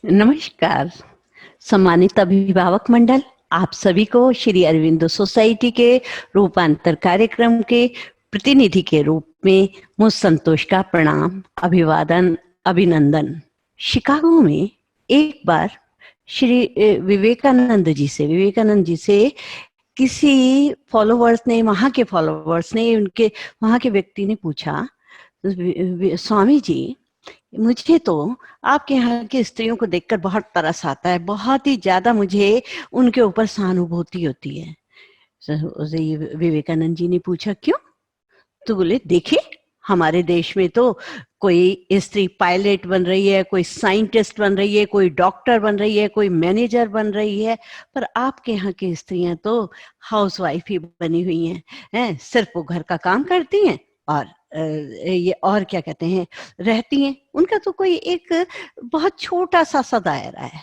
नमस्कार। सम्मानित अभिभावक मंडल, आप सभी को श्री अरविंदो सोसाइटी के रूपांतर कार्यक्रम के प्रतिनिधि के रूप में मुझ संतोष का प्रणाम, अभिवादन, अभिनंदन। शिकागो में एक बार श्री विवेकानंद जी से किसी फॉलोवर्स ने, वहां के फॉलोवर्स ने, उनके वहां के व्यक्ति ने पूछा, स्वामी जी, मुझे तो आपके यहाँ की स्त्रियों को देखकर बहुत तरस आता है, बहुत ही ज्यादा मुझे उनके ऊपर सहानुभूति होती है। विवेकानंद जी ने पूछा, क्यों? तो बोले, देखिए, हमारे देश में तो कोई स्त्री पायलट बन रही है, कोई साइंटिस्ट बन रही है, कोई डॉक्टर बन रही है, कोई मैनेजर बन रही है, पर आपके यहाँ की स्त्रियां तो हाउसवाइफ ही बनी हुई हैं, सिर्फ वो घर का काम करती हैं और ये और क्या कहते हैं, रहती हैं। उनका तो कोई एक बहुत छोटा सा दायरा है।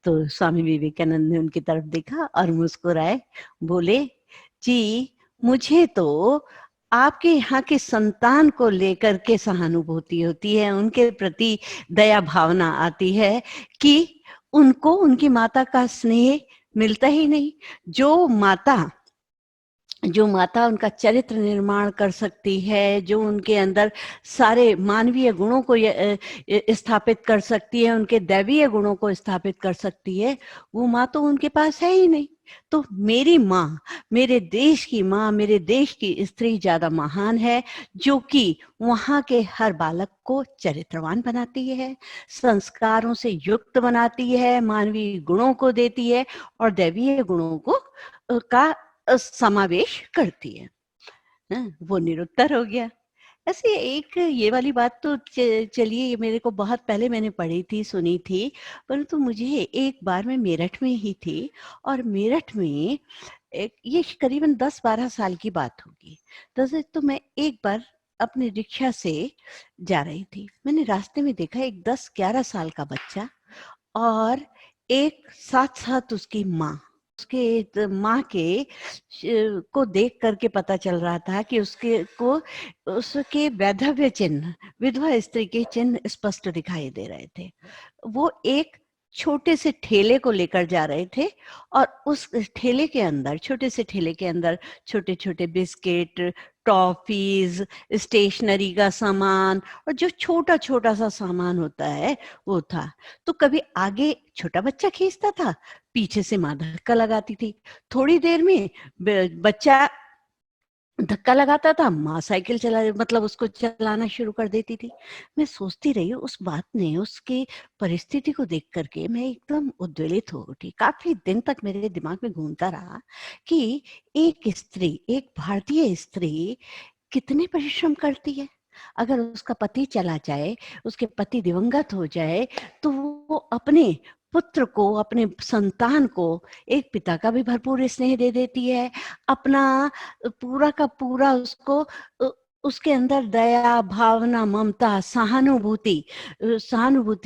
तो स्वामी विवेकानंद ने उनकी तरफ देखा और मुस्कुराए, बोले, जी, मुझे तो आपके यहाँ के संतान को लेकर के सहानुभूति होती है, उनके प्रति दया भावना आती है कि उनको उनकी माता का स्नेह मिलता ही नहीं। जो माता उनका चरित्र निर्माण कर सकती है, जो उनके अंदर सारे मानवीय गुणों को स्थापित कर सकती है, उनके दैवीय गुणों को स्थापित कर सकती है, वो माँ तो उनके पास है ही नहीं। तो मेरी माँ, मेरे देश की माँ, मेरे देश की स्त्री ज्यादा महान है, जो कि वहाँ के हर बालक को चरित्रवान बनाती है, संस्कारों से युक्त बनाती है, मानवीय गुणों को देती है और दैवीय गुणों को का समावेश करती है। वो निरुत्तर हो गया। ऐसे एक ये वाली बात तो चलिए, ये मेरे को बहुत पहले मैंने पढ़ी थी, सुनी थी, परंतु मुझे एक बार मैं मेरठ में ही थी और मेरठ में ये करीबन 10-12 साल की बात होगी। तो मैं एक बार अपने रिक्शा से जा रही थी, मैंने रास्ते में देखा एक 10-11 साल का बच्चा और एक साथ साथ उसकी माँ। उसके माँ के को देख करके पता चल रहा था कि उसके वैधव्य चिन्ह, विधवा स्त्री के चिन्ह स्पष्ट दिखाई दे रहे थे। वो एक छोटे से ठेले को लेकर जा रहे थे और उस ठेले के अंदर, छोटे से ठेले के अंदर छोटे छोटे बिस्किट, टॉफीज, स्टेशनरी का सामान और जो छोटा छोटा सा सामान होता है वो था। तो कभी आगे छोटा बच्चा खींचता था, पीछे से माँ धक्का लगाती थी। थोड़ी देर में बच्चा धक्का लगाता था, माँ साइकिल मतलब उसको चलाना शुरू कर देती थी। मैं सोचती रही, उस बात ने, उसकी परिस्थिति को देख करके मैं एकदम उद्वेलित हो उठी। काफी दिन तक मेरे दिमाग में घूमता रहा कि एक भारतीय स्त्री कितने परिश्रम करती है। अगर उसका पति चला जाए, उसके पति दिवंगत हो जाए, तो वो अपने पुत्र को, अपने संतान को एक पिता का भी भरपूर स्नेह दे देती है, अपना पूरा का पूरा उसको उसके अंदर दया, भावना, ममता, सहानुभूति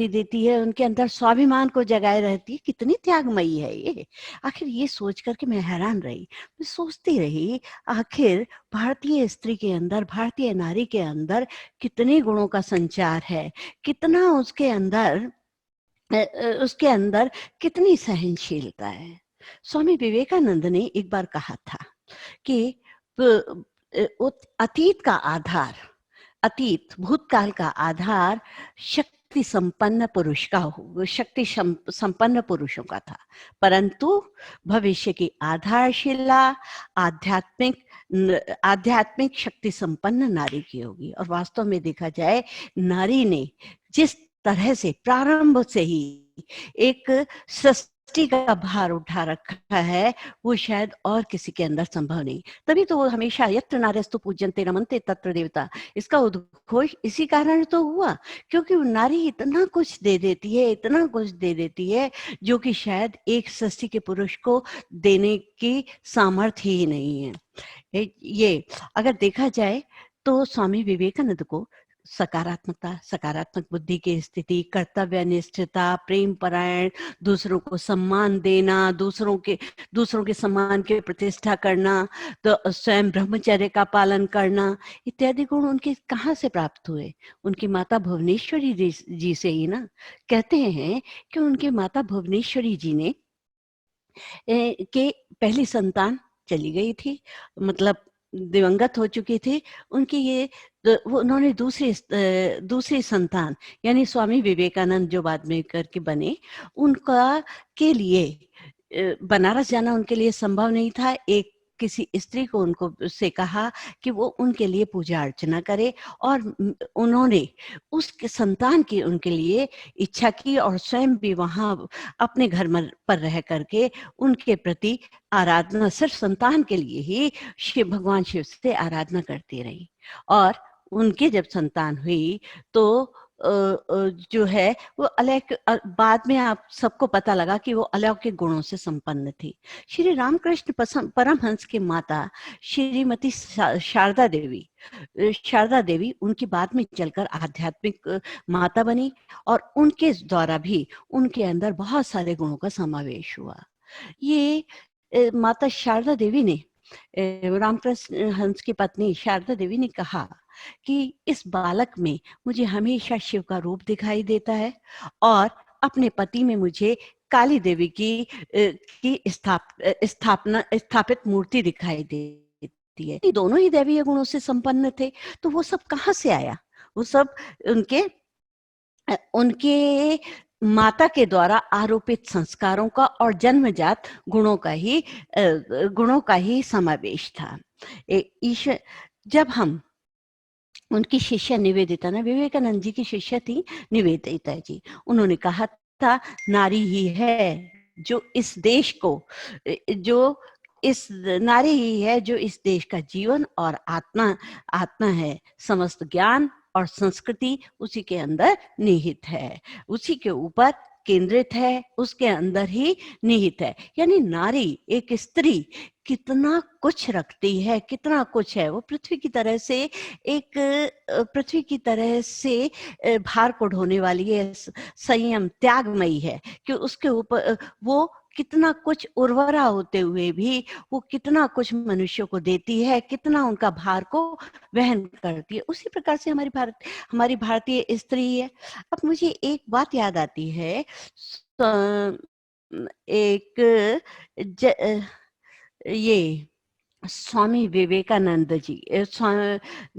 देती है, उनके अंदर स्वाभिमान को जगाए रहती है। कितनी त्यागमयी है ये। आखिर ये सोच करके मैं हैरान रही। मैं सोचती रही, आखिर भारतीय स्त्री के अंदर, भारतीय नारी के अंदर कितने गुणों का संचार है, कितना उसके अंदर कितनी सहनशीलता है। स्वामी विवेकानंद ने एक बार कहा था कि अतीत का आधार, भूतकाल का आधार शक्ति संपन्न पुरुषों का था, परंतु भविष्य की आधारशिला आध्यात्मिक शक्ति संपन्न नारी की होगी। और वास्तव में देखा जाए, नारी ने जिस तरह से प्रारंभ से ही एक सृष्टि का भार उठा रखा है, वो शायद और किसी के अंदर संभव नहीं। तभी तो वो हमेशा यत्र नार्यस्तु पूज्यन्ते रमन्ते तत्र देवता, इसका उद्घोष इसी कारण तो हुआ, क्योंकि वो नारी इतना कुछ दे देती है, इतना कुछ दे देती है, जो कि शायद एक सृष्टि के पुरुष को देने की सामर्थ्य ही नहीं है। ये अगर देखा जाए तो स्वामी विवेकानंद को सकारात्मकता, सकारात्मक बुद्धि की स्थिति, कर्तव्यनिष्ठता, प्रेम परायण, दूसरों को सम्मान देना, दूसरों के सम्मान की प्रतिष्ठा करना, तो स्वयं ब्रह्मचर्य का पालन करना, इत्यादि गुण उनके कहाँ से प्राप्त हुए? उनकी माता भुवनेश्वरी जी से ही ना। कहते हैं कि उनके माता भुवनेश्वरी जी ने के पहली संतान चली गई थी, मतलब दिवंगत हो चुकी थी। उनकी ये वो उन्होंने दूसरी संतान यानी स्वामी विवेकानंद जो बाद में करके बने, उनका के लिए बनारस जाना उनके लिए संभव नहीं था। एक किसी स्त्री को उनको से कहा कि वो उनके लिए पूजा अर्चना करे, और उन्होंने उस संतान की उनके लिए इच्छा की और स्वयं भी वहाँ अपने घर पर रह करके उनके प्रति आराधना, सिर्फ संतान के लिए ही भगवान शिव से आराधना करती रही। और उनकी जब संतान हुई तो जो है वो बाद में आप सबको पता लगा कि वो अलौकिक गुणों से संपन्न थी। श्री रामकृष्ण परमहंस की माता श्रीमती शारदा देवी उनकी बाद में चलकर आध्यात्मिक माता बनी, और उनके द्वारा भी उनके अंदर बहुत सारे गुणों का समावेश हुआ। ये माता शारदा देवी ने, रामकृष्ण हंस की पत्नी शारदा देवी ने कहा कि इस बालक में मुझे हमेशा शिव का रूप दिखाई देता है, और अपने पति में मुझे काली देवी की स्थापित मूर्ति दिखाई देती है। दोनों ही दैवीय गुणों से संपन्न थे, तो वो सब कहाँ से आया? वो सब उनके माता के द्वारा आरोपित संस्कारों का और जन्मजात गुणों का ही समावेश था। ईश्वर, जब हम उनकी शिष्या निवेदिता ना, विवेकानंद जी की शिष्या थी निवेदिता जी, उन्होंने कहा था नारी ही है जो इस देश को जो इस नारी ही है जो इस देश का जीवन और आत्मा है। समस्त ज्ञान और संस्कृति उसी के अंदर निहित है, उसी के ऊपर केंद्रित है, उसके अंदर ही निहित है। यानी नारी, एक स्त्री कितना कुछ रखती है, कितना कुछ है। वो पृथ्वी की तरह से भार को ढोने वाली है, संयम, त्यागमयी है कि उसके ऊपर वो कितना कुछ उर्वरा होते हुए भी वो कितना कुछ मनुष्यों को देती है, कितना उनका भार को वहन करती है। उसी प्रकार से हमारी भारतीय स्त्री है। अब मुझे एक बात याद आती है, एक ये स्वामी विवेकानंद जी,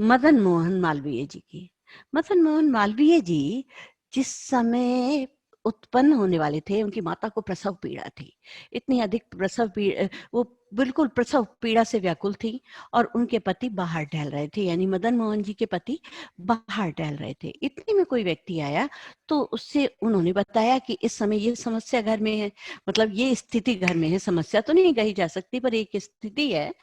मदन मोहन मालवीय जी की। मदन मोहन मालवीय जी जिस समय उत्पन्न होने वाले थे, उनकी माता को प्रसव पीड़ा थी, इतनी अधिक प्रसव पीड़ा, वो बिल्कुल प्रसव पीड़ा से व्याकुल थी, और उनके पति बाहर टहल रहे थे, यानी मदन मोहन जी के पति बाहर टहल रहे थे। इतने में कोई व्यक्ति आया, तो उससे उन्होंने बताया कि इस समय ये समस्या घर में है, मतलब ये स्थिति घर में है, समस्या तो नहीं कही जा सकती पर एक स्थिति है।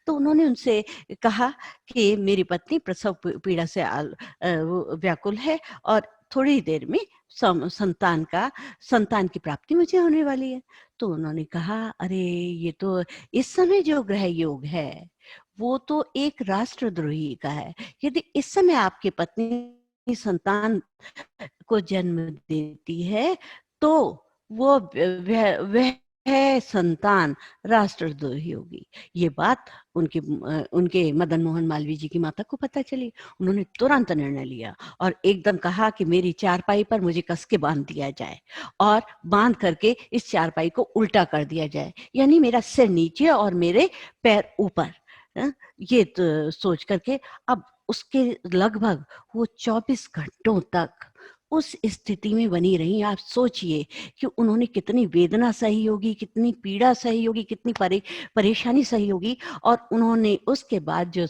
तो उन्होंने उनसे कहा कि मेरी पत्नी प्रसव पीड़ा से वो व्याकुल है, और थोड़ी देर में संतान की प्राप्ति मुझे होने वाली है। तो उन्होंने कहा, अरे ये तो इस समय जो ग्रह योग है वो तो एक राष्ट्रद्रोही का है। यदि इस समय आपकी पत्नी संतान को जन्म देती है तो वो वह संतान राष्ट्रद्रोही होगी। ये बात उनके मदन मोहन मालवीय जी की माता को पता चली। उन्होंने तुरंत निर्णय लिया और एकदम कहा कि मेरी चारपाई पर मुझे कस के बांध दिया जाए, और बांध करके इस चारपाई को उल्टा कर दिया जाए, यानी मेरा सिर नीचे और मेरे पैर ऊपर। ये तो सोच करके अब उसके लगभग वो 24 घंटों तक उस स्थिति में बनी रही। आप सोचिए कि उन्होंने कितनी वेदना सही होगी, कितनी पीड़ा सही होगी, कितनी परेशानी सही होगी। और उन्होंने उसके बाद जो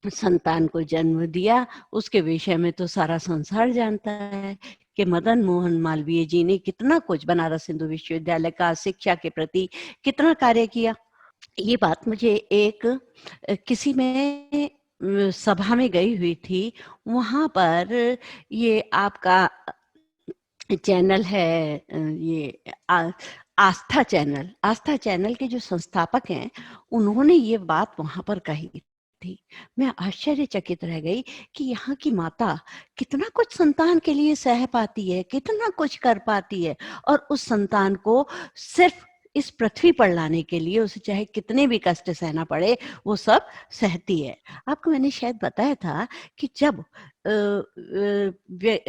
संतान को जन्म दिया, उसके विषय में तो सारा संसार जानता है कि मदन मोहन मालवीय जी ने कितना कुछ बनारस हिंदू विश्वविद्यालय का शिक्षा के प्रति कितना कार्य किया। ये बात मुझे एक किसी में सभा में गई हुई थी, वहां पर ये आपका चैनल है, ये आस्था चैनल के जो संस्थापक हैं, उन्होंने ये बात वहां पर कही थी। मैं आश्चर्यचकित रह गई कि यहाँ की माता कितना कुछ संतान के लिए सह पाती है, कितना कुछ कर पाती है और उस संतान को सिर्फ़ इस पृथ्वी पर लाने के लिए उसे चाहे कितने भी कष्ट सहना पड़े, वो सब सहती है। आपको मैंने शायद बताया था कि जब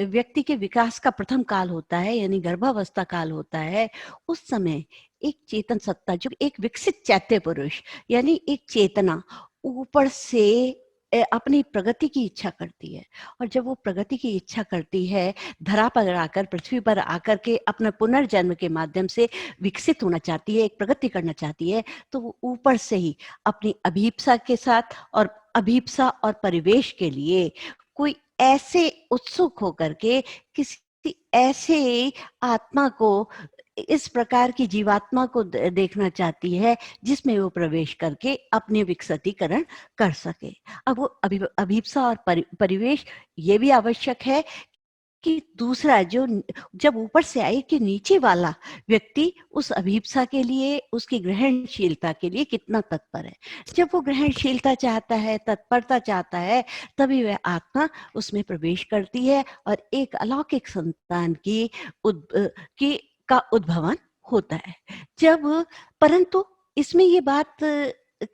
व्यक्ति के विकास का प्रथम काल होता है यानी गर्भावस्था काल होता है, उस समय एक चेतन सत्ता जो एक विकसित चैत्य पुरुष यानी एक चेतना ऊपर से अपनी प्रगति की इच्छा करती है और जब वो प्रगति की इच्छा करती है, धरा पर आकर पृथ्वी पर आकर के अपना पुनर्जन्म के माध्यम से विकसित होना चाहती है, एक प्रगति करना चाहती है, तो वो ऊपर से ही अपनी अभीप्सा के साथ और अभीप्सा और परिवेश के लिए कोई ऐसे उत्सुक होकर के किसी ऐसे आत्मा को इस प्रकार की जीवात्मा को देखना चाहती है जिसमें वो प्रवेश करके अपने विकसितीकरण कर सके। अब वो अभीप्सा और परिवेश ये भी आवश्यक है कि दूसरा जो जब ऊपर से आए कि नीचे वाला व्यक्ति उस अभीप्सा के लिए, उसकी ग्रहणशीलता के लिए कितना तत्पर है। जब वो ग्रहणशीलता चाहता है, तत्परता चाहता है, तभी वह आत्मा उसमें प्रवेश करती है और एक अलौकिक संतान की का उद्भवन होता है। जब परंतु इसमें ये बात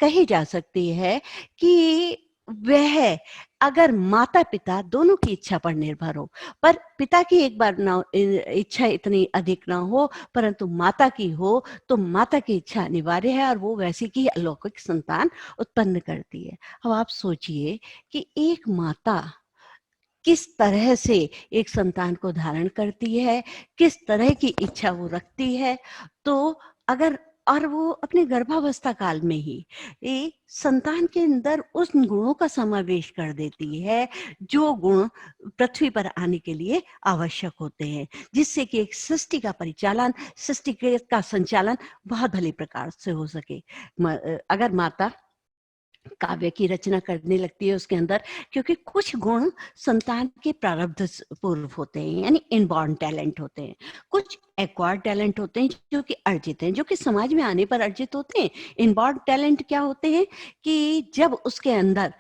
कही जा सकती है कि वह अगर माता-पिता दोनों की इच्छा पर निर्भर हो, पर पिता की एक बार ना इच्छा इतनी अधिक ना हो, परंतु माता की हो, तो माता की इच्छा अनिवार्य है और वो वैसी की अलौकिक संतान उत्पन्न करती है। अब आप सोचिए कि एक माता किस तरह से एक संतान को धारण करती है, किस तरह की इच्छा वो रखती है, तो अगर और वो अपने गर्भावस्था काल में ही संतान के अंदर उस गुणों का समावेश कर देती है, जो गुण पृथ्वी पर आने के लिए आवश्यक होते हैं, जिससे कि एक सृष्टि का परिचालन, सृष्टि का संचालन बहुत भली प्रकार से हो सके। अगर माता काव्य की रचना करने लगती है उसके अंदर क्योंकि कुछ गुण संतान के प्रारब्ध पूर्व होते हैं यानी इनबॉर्न टैलेंट होते हैं, कुछ एक्वायर्ड टैलेंट होते हैं जो कि अर्जित हैं, जो कि समाज में आने पर अर्जित होते हैं। इनबॉर्न टैलेंट क्या होते हैं कि जब उसके अंदर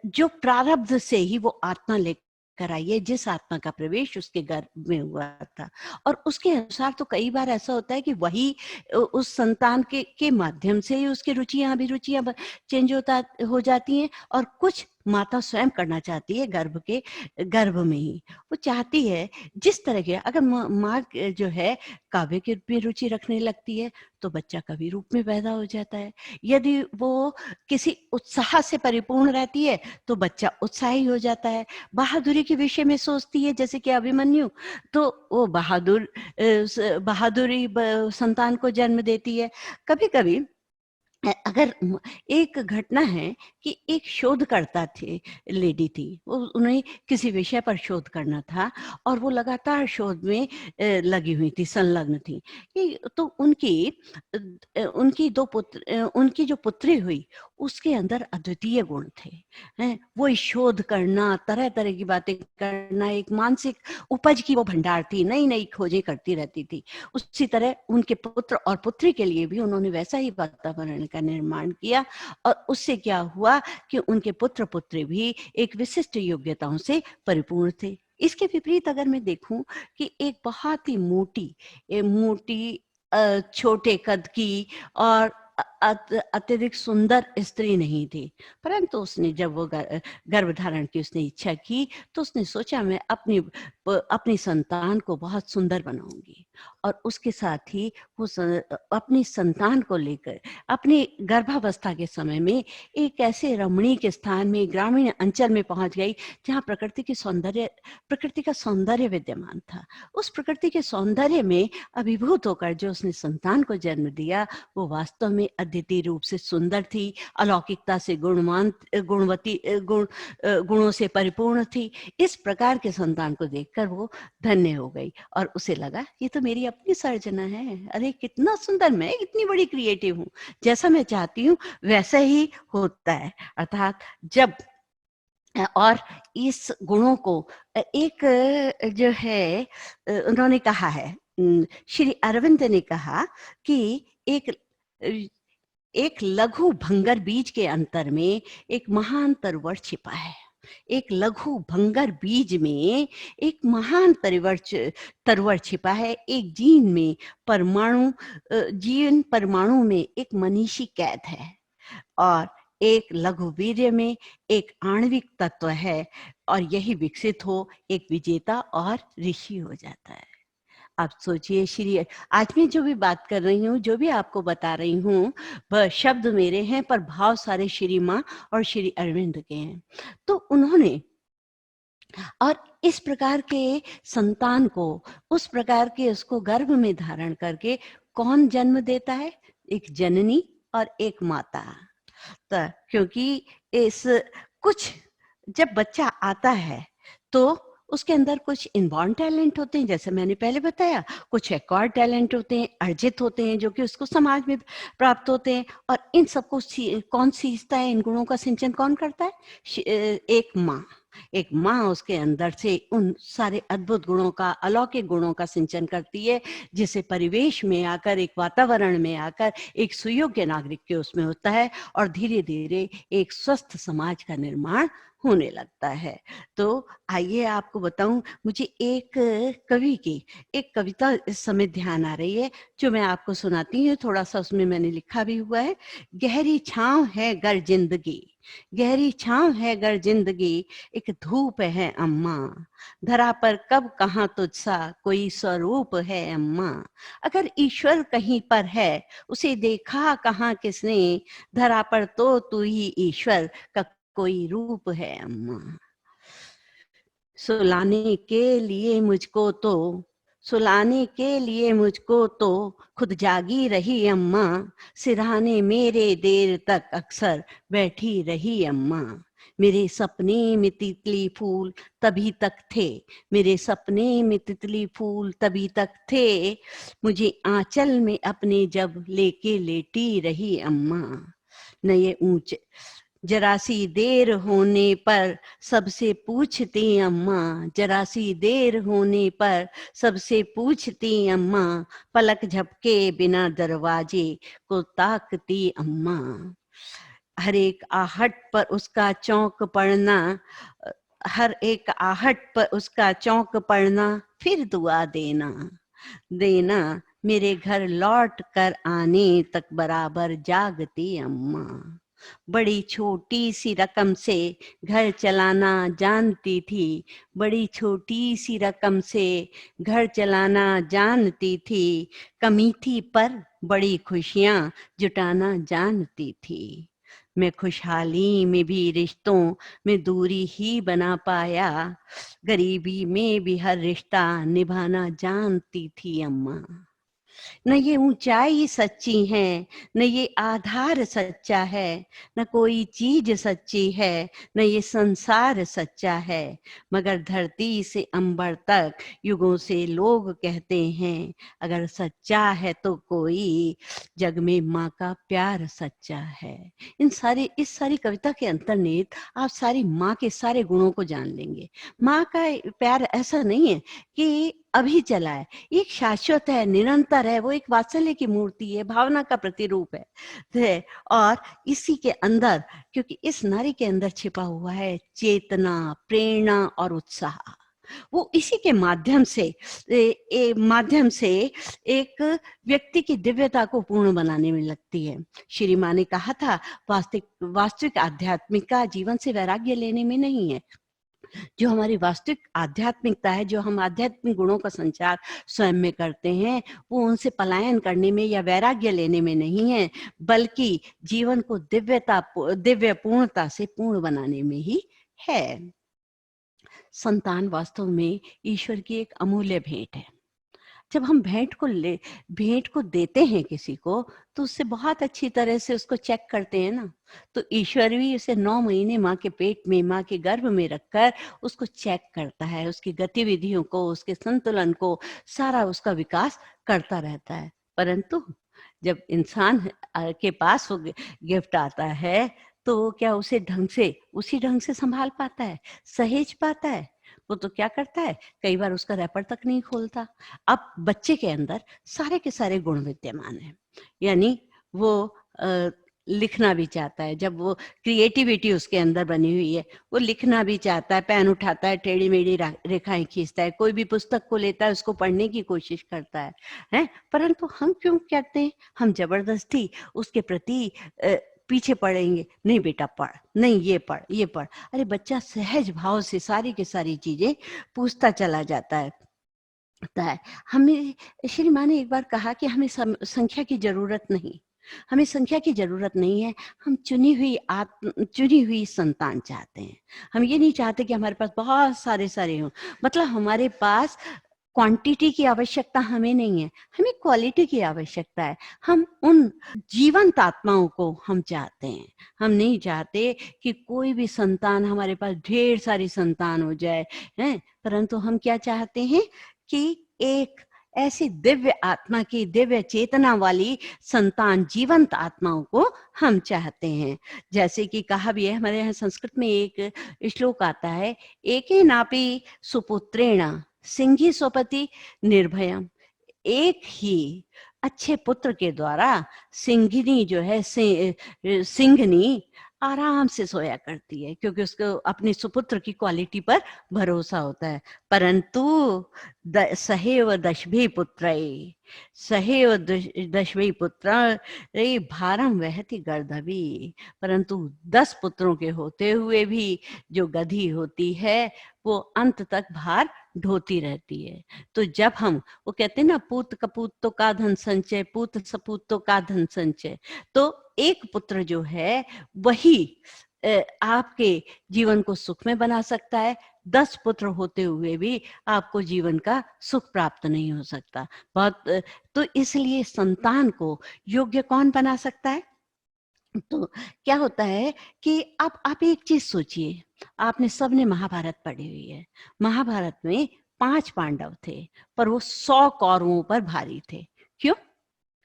जो प्रारब्ध से ही वो आत्मा लेकर आई है, जिस आत्मा का प्रवेश उसके गर्भ में हुआ था और उसके अनुसार तो कई बार ऐसा होता है कि वही उस संतान के माध्यम से ही उसकी रुचियां अभिरुचियां चेंज हो जाती हैं और कुछ माता स्वयं करना चाहती है गर्भ में ही। वो चाहती है जिस तरह के अगर माँ जो है काव्य के रूप में रुचि रखने लगती है तो बच्चा कवि रूप में पैदा हो जाता है। यदि वो किसी उत्साह से परिपूर्ण रहती है तो बच्चा उत्साही हो जाता है। बहादुरी के विषय में सोचती है जैसे कि अभिमन्यु, तो वो बहादुरी संतान को जन्म देती है। कभी-कभी अगर एक घटना है कि एक शोधकर्ता थे, लेडी थी, वो उन्हें किसी विषय पर शोध करना था और वो लगातार शोध में लगी हुई थी, संलग्न थी। तो उनकी जो पुत्री हुई उसके अंदर अद्वितीय गुण थे, हैं? वो शोध करना, तरह तरह की बातें करना, एक मानसिक उपज की वो भंडार थी, नई नई खोजें करती रहती थी। उसी तरह उनके पुत्र और पुत्री के लिए भी उन्होंने वैसा ही वातावरण का निर्माण किया और उससे क्या हुआ कि उनके पुत्र पुत्री भी एक विशिष्ट योग्यताओं से परिपूर्ण थे। इसके विपरीत अगर मैं देखूं कि एक बहुत ही मोटी छोटे कद की और अत्यधिक सुंदर स्त्री नहीं थी, परंतु उसने जब वो गर्भ धारण की उसने इच्छा की तो उसने सोचा मैं अपनी संतान को बहुत सुंदर बनाऊंगी और उसके साथ ही वो अपनी संतान को लेकर अपनी गर्भावस्था के समय में एक ऐसे रमणीक स्थान में ग्रामीण अंचल में पहुंच गई जहां प्रकृति का सौंदर्य विद्यमान था। उस प्रकृति के सौंदर्य में अभिभूत होकर जो उसने संतान को जन्म दिया वो वास्तव में अद्वितीय रूप से सुंदर थी, अलौकिकता से गुणों से परिपूर्ण थी। इस प्रकार के संतान को देखकर वो धन्य हो गई और उसे लगा ये तो मेरी अपनी सर्जना है, अरे कितना सुंदर, मैं इतनी बड़ी क्रिएटिव हूँ, जैसा मैं चाहती हूँ वैसा ही होता है। अर्थात जब और इस गुणों को एक जो है उन्होंने कहा है, श्री अरविंद ने कहा कि एक एक लघु भंगर बीज के अंतर में एक महान तरवर छिपा है। एक लघु भंगर बीज में एक महान तरवर छिपा है। एक जीन में जीन परमाणु में एक मनीषी कैद है, और एक लघु वीर्य में एक आणविक तत्व है, और यही विकसित हो एक विजेता और ऋषि हो जाता है। आप सोचिए, श्री आज मैं जो भी बात कर रही हूँ, जो भी आपको बता रही हूँ, वह शब्द मेरे हैं पर भाव सारे श्री माँ और श्री अरविंद के हैं। तो उन्होंने, और इस प्रकार के संतान को, उस प्रकार के उसको गर्भ में धारण करके कौन जन्म देता है? एक जननी और एक माता। तो क्योंकि इस कुछ जब बच्चा आता है तो उसके अंदर कुछ इनबॉर्न टैलेंट होते हैं, जैसे मैंने पहले बताया, कुछ एक्वायर्ड टैलेंट होते हैं, अर्जित होते हैं, जो कि उसको समाज में प्राप्त होते हैं। और इन सबको कौन सींचता है? इन गुणों का सिंचन कौन करता है? एक माँ। एक माँ उसके अंदर से उन सारे अद्भुत गुणों का, अलौकिक गुणों का सिंचन करती है, जिसे परिवेश में आकर, एक वातावरण में आकर एक सुयोग्य नागरिक के उसमें होता है, और धीरे धीरे एक स्वस्थ समाज का निर्माण होने लगता है। तो आइए आपको बताऊं, मुझे एक कवि की एक कविता इस समय ध्यान आ रही है, जो मैं आपको सुनाती हूँ। थोड़ा सा उसमें मैंने लिखा भी हुआ है। गहरी छांव है गर जिंदगी, गहरी छांव है गर जिंदगी, एक धूप है अम्मा, धरा पर कब कहाँ तुझसा कोई स्वरूप है अम्मा। अगर ईश्वर कहीं पर है, उसे देखा कहाँ किसने, धरा पर तो तू ही ईश्वर का कोई रूप है अम्मा। सुलाने के लिए मुझको तो, सुलाने के लिए मुझको तो खुद जागी रही अम्मा, सिरहाने मेरे देर तक अक्सर बैठी रही अम्मा। मेरे सपने में तितली फूल तभी तक थे, मेरे सपने में तितली फूल तभी तक थे, मुझे आंचल में अपने जब लेके लेटी रही अम्मा। न ये ऊंचे, जरा सी देर होने पर सबसे पूछती अम्मा, जरा सी देर होने पर सबसे पूछती अम्मा, पलक झपके बिना दरवाजे को ताकती अम्मा। हर एक आहट पर उसका चौंक पड़ना, हर एक आहट पर उसका चौंक पड़ना, फिर दुआ देना, देना मेरे घर लौट कर आने तक बराबर जागती अम्मा। बड़ी छोटी सी रकम से घर चलाना जानती थी, बड़ी छोटी सी रकम से घर चलाना जानती थी, कमी थी पर बड़ी खुशियां जुटाना जानती थी। मैं खुशहाली में भी रिश्तों में दूरी ही बना पाया, गरीबी में भी हर रिश्ता निभाना जानती थी अम्मा। न ये ऊंचाई सच्ची है, न ये आधार सच्चा है, न कोई चीज सच्ची है, न ये संसार सच्चा है, मगर धरती से अंबर तक युगों से लोग कहते हैं, अगर सच्चा है तो कोई जग में माँ का प्यार सच्चा है। इस सारी कविता के अंतर्निहित आप सारी माँ के सारे गुणों को जान लेंगे। माँ का प्यार ऐसा नहीं है कि अभी चला है, एक शाश्वत है, निरंतर है, वो एक वात्सल्य की मूर्ति है, भावना का प्रतिरूप है। और इसी के अंदर, क्योंकि इस नारी के अंदर छिपा हुआ है चेतना, प्रेरणा और उत्साह, वो इसी के माध्यम से माध्यम से एक व्यक्ति की दिव्यता को पूर्ण बनाने में लगती है। श्री माँ ने कहा था, वास्तविक आध्यात्मिकता जीवन से वैराग्य लेने में नहीं है। जो हमारी वास्तविक आध्यात्मिकता है, जो हम आध्यात्मिक गुणों का संचार स्वयं में करते हैं, वो उनसे पलायन करने में या वैराग्य लेने में नहीं है, बल्कि जीवन को दिव्य पूर्णता से पूर्ण बनाने में ही है। संतान वास्तव में ईश्वर की एक अमूल्य भेंट है। जब हम भेंट को देते हैं किसी को, तो उससे बहुत अच्छी तरह से उसको चेक करते हैं ना। तो ईश्वर भी उसे 9 महीने माँ के पेट में, माँ के गर्भ में रखकर उसको चेक करता है, उसकी गतिविधियों को, उसके संतुलन को, सारा उसका विकास करता रहता है। परंतु जब इंसान के पास वो गिफ्ट आता है, तो क्या उसी ढंग से संभाल पाता है, सहेज पाता है? वो तो क्या करता है, कई बार उसका रैपर तक नहीं खोलता। अब बच्चे के अंदर सारे के सारे गुण विद्यमान हैं, यानी वो लिखना भी चाहता है, जब वो क्रिएटिविटी उसके अंदर बनी हुई है, वो लिखना भी चाहता है, पेन उठाता है, टेढ़ी मेढ़ी रेखाएं खींचता है, कोई भी पुस्तक को लेता है उसको पढ़ने की कोशिश करता है। परंतु हम क्यों कहते हैं, हम जबरदस्ती उसके प्रति पीछे पड़ेंगे, नहीं बेटा पढ़, नहीं ये पढ़ ये पढ़। अरे बच्चा सहज भाव से सारी की सारी चीजें पूछता चला जाता है। हमें श्री माँ ने एक बार कहा कि हमें संख्या की जरूरत नहीं, हमें संख्या की जरूरत नहीं है, हम चुनी हुई संतान चाहते हैं। हम ये नहीं चाहते कि हमारे पास बहुत सारे हों, मतलब हमारे पास क्वांटिटी की आवश्यकता हमें नहीं है, हमें क्वालिटी की आवश्यकता है। हम उन जीवंत आत्माओं को हम चाहते हैं। हम नहीं चाहते कि कोई भी संतान, हमारे पास ढेर सारी संतान हो जाए, हैं, परंतु हम क्या चाहते हैं कि एक ऐसी दिव्य आत्मा की, दिव्य चेतना वाली संतान, जीवंत आत्माओं को हम चाहते हैं। जैसे कि कहा भी है हमारे यहाँ संस्कृत में एक श्लोक आता है, एके नापि सुपुत्रेण सिंही स्वपति निर्भयम। एक ही अच्छे पुत्र के द्वारा सिंघनी जो है, सिंघनी आराम से सोया करती है, क्योंकि उसको अपने सुपुत्र की क्वालिटी पर भरोसा होता है। परंतु सहेव दशभी पुत्र, सहेव दशभी पुत्र भारम वहति गर्दभी। परंतु 10 पुत्रों के होते हुए भी जो गधी होती है वो अंत तक भार ढोती रहती है। तो जब हम, वो कहते हैं ना, पूत कपूत तो का धन संचय, पूत सपूत तो का धन संचय। तो एक पुत्र जो है वही आपके जीवन को सुख में बना सकता है। 10 पुत्र होते हुए भी आपको जीवन का सुख प्राप्त नहीं हो सकता। तो इसलिए संतान को योग्य कौन बना सकता है? तो क्या होता है कि आप एक चीज सोचिए, आपने सबने महाभारत पढ़ी हुई है। महाभारत में 5 पांडव थे, पर वो 100 कौरवों पर भारी थे। क्यों?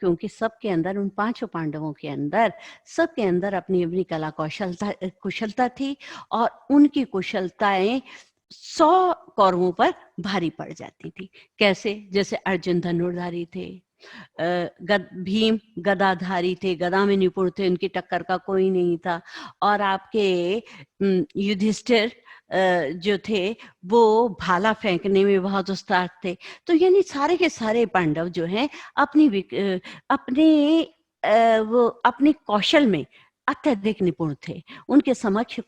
क्योंकि सबके अंदर, उन 5 पांडवों के अंदर, सबके अंदर अपनी अपनी कला कुशलता थी, और उनकी कुशलताएं 100 कौरवों पर भारी पड़ जाती थी। कैसे? जैसे अर्जुन धनुर्धारी थे, भीम गदाधारी थे, गदा में निपुण थे, उनकी टक्कर का कोई नहीं था। और आपके युधिष्ठिर जो थे वो भाला फेंकने में बहुत उस्ताद थे। तो यानी सारे के सारे पांडव जो हैं वो अपने कौशल में अत्यधिक निपुण थे। उनके समक्ष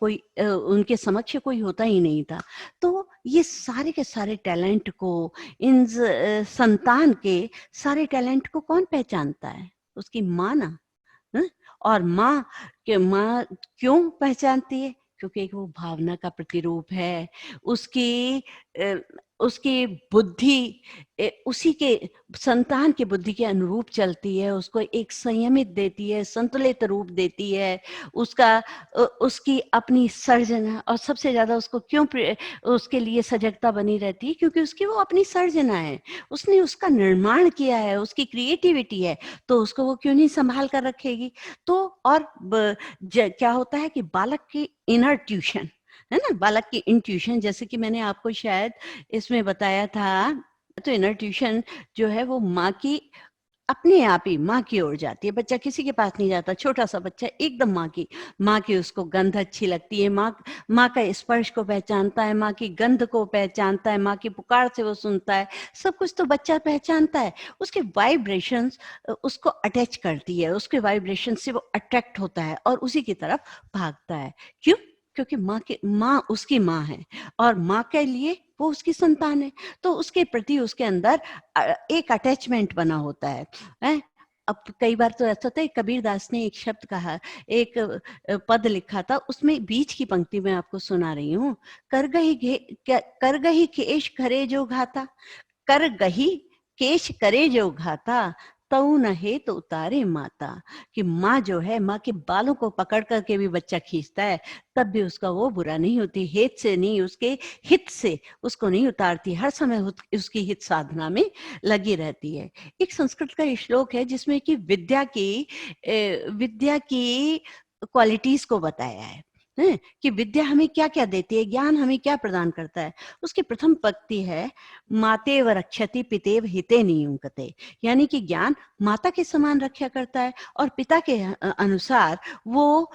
कोई होता ही नहीं था। तो ये सारे के सारे टैलेंट को, इन संतान के सारे टैलेंट को कौन पहचानता है? उसकी माँ ना। और माँ क्यों पहचानती है? क्योंकि वो भावना का प्रतिरूप है। उसकी बुद्धि उसी के संतान की बुद्धि के अनुरूप चलती है, उसको एक संयमित देती है, संतुलित रूप देती है। उसकी अपनी सर्जना, और सबसे ज्यादा उसको क्यों उसके लिए सजगता बनी रहती है? क्योंकि उसकी वो अपनी सर्जना है, उसने उसका निर्माण किया है, उसकी क्रिएटिविटी है, तो उसको वो क्यों नहीं संभाल कर रखेगी? तो और क्या होता है कि बालक की इनर ट्यूशन है ना, बालक की इंट्यूशन, जैसे कि मैंने आपको शायद इसमें बताया था, तो इनर ट्यूशन जो है वो माँ की, अपने आप ही माँ की ओर जाती है। बच्चा किसी के पास नहीं जाता, छोटा सा बच्चा एकदम माँ की उसको गंध अच्छी लगती है, माँ का स्पर्श को पहचानता है, माँ की गंध को पहचानता है, माँ की पुकार से वो सुनता है, सब कुछ तो बच्चा पहचानता है। उसके वाइब्रेशंस उसको अटैच करती है, उसके वाइब्रेशन से वो अट्रैक्ट होता है और उसी की तरफ भागता है। क्यों? क्योंकि माँ उसकी माँ है, और माँ के लिए वो उसकी संतान है, तो उसके प्रति उसके अंदर एक अटैचमेंट बना होता है। अब कई बार तो ऐसा होता है, कबीर दास ने एक शब्द कहा, एक पद लिखा था, उसमें बीच की पंक्ति में आपको सुना रही हूँ। कर गही केश करे जो घाता, कर गही केश करे जो घाता, तऊ न हे तो उतारे माता। कि माँ जो है, माँ के बालों को पकड़ करके भी बच्चा खींचता है, तब भी उसका वो बुरा नहीं होती, हेत से नहीं, उसके हित से उसको नहीं उतारती, हर समय उसकी हित साधना में लगी रहती है। एक संस्कृत का श्लोक है जिसमें कि विद्या की क्वालिटीज को बताया है। हैं कि विद्या हमें क्या-क्या देती है, ज्ञान हमें क्या प्रदान करता है। उसकी प्रथम पंक्ति है, मातेव रक्षति पितेव हिते नियुङ्क्ते, यानी कि ज्ञान माता के समान रक्षा करता है और पिता के अनुसार वो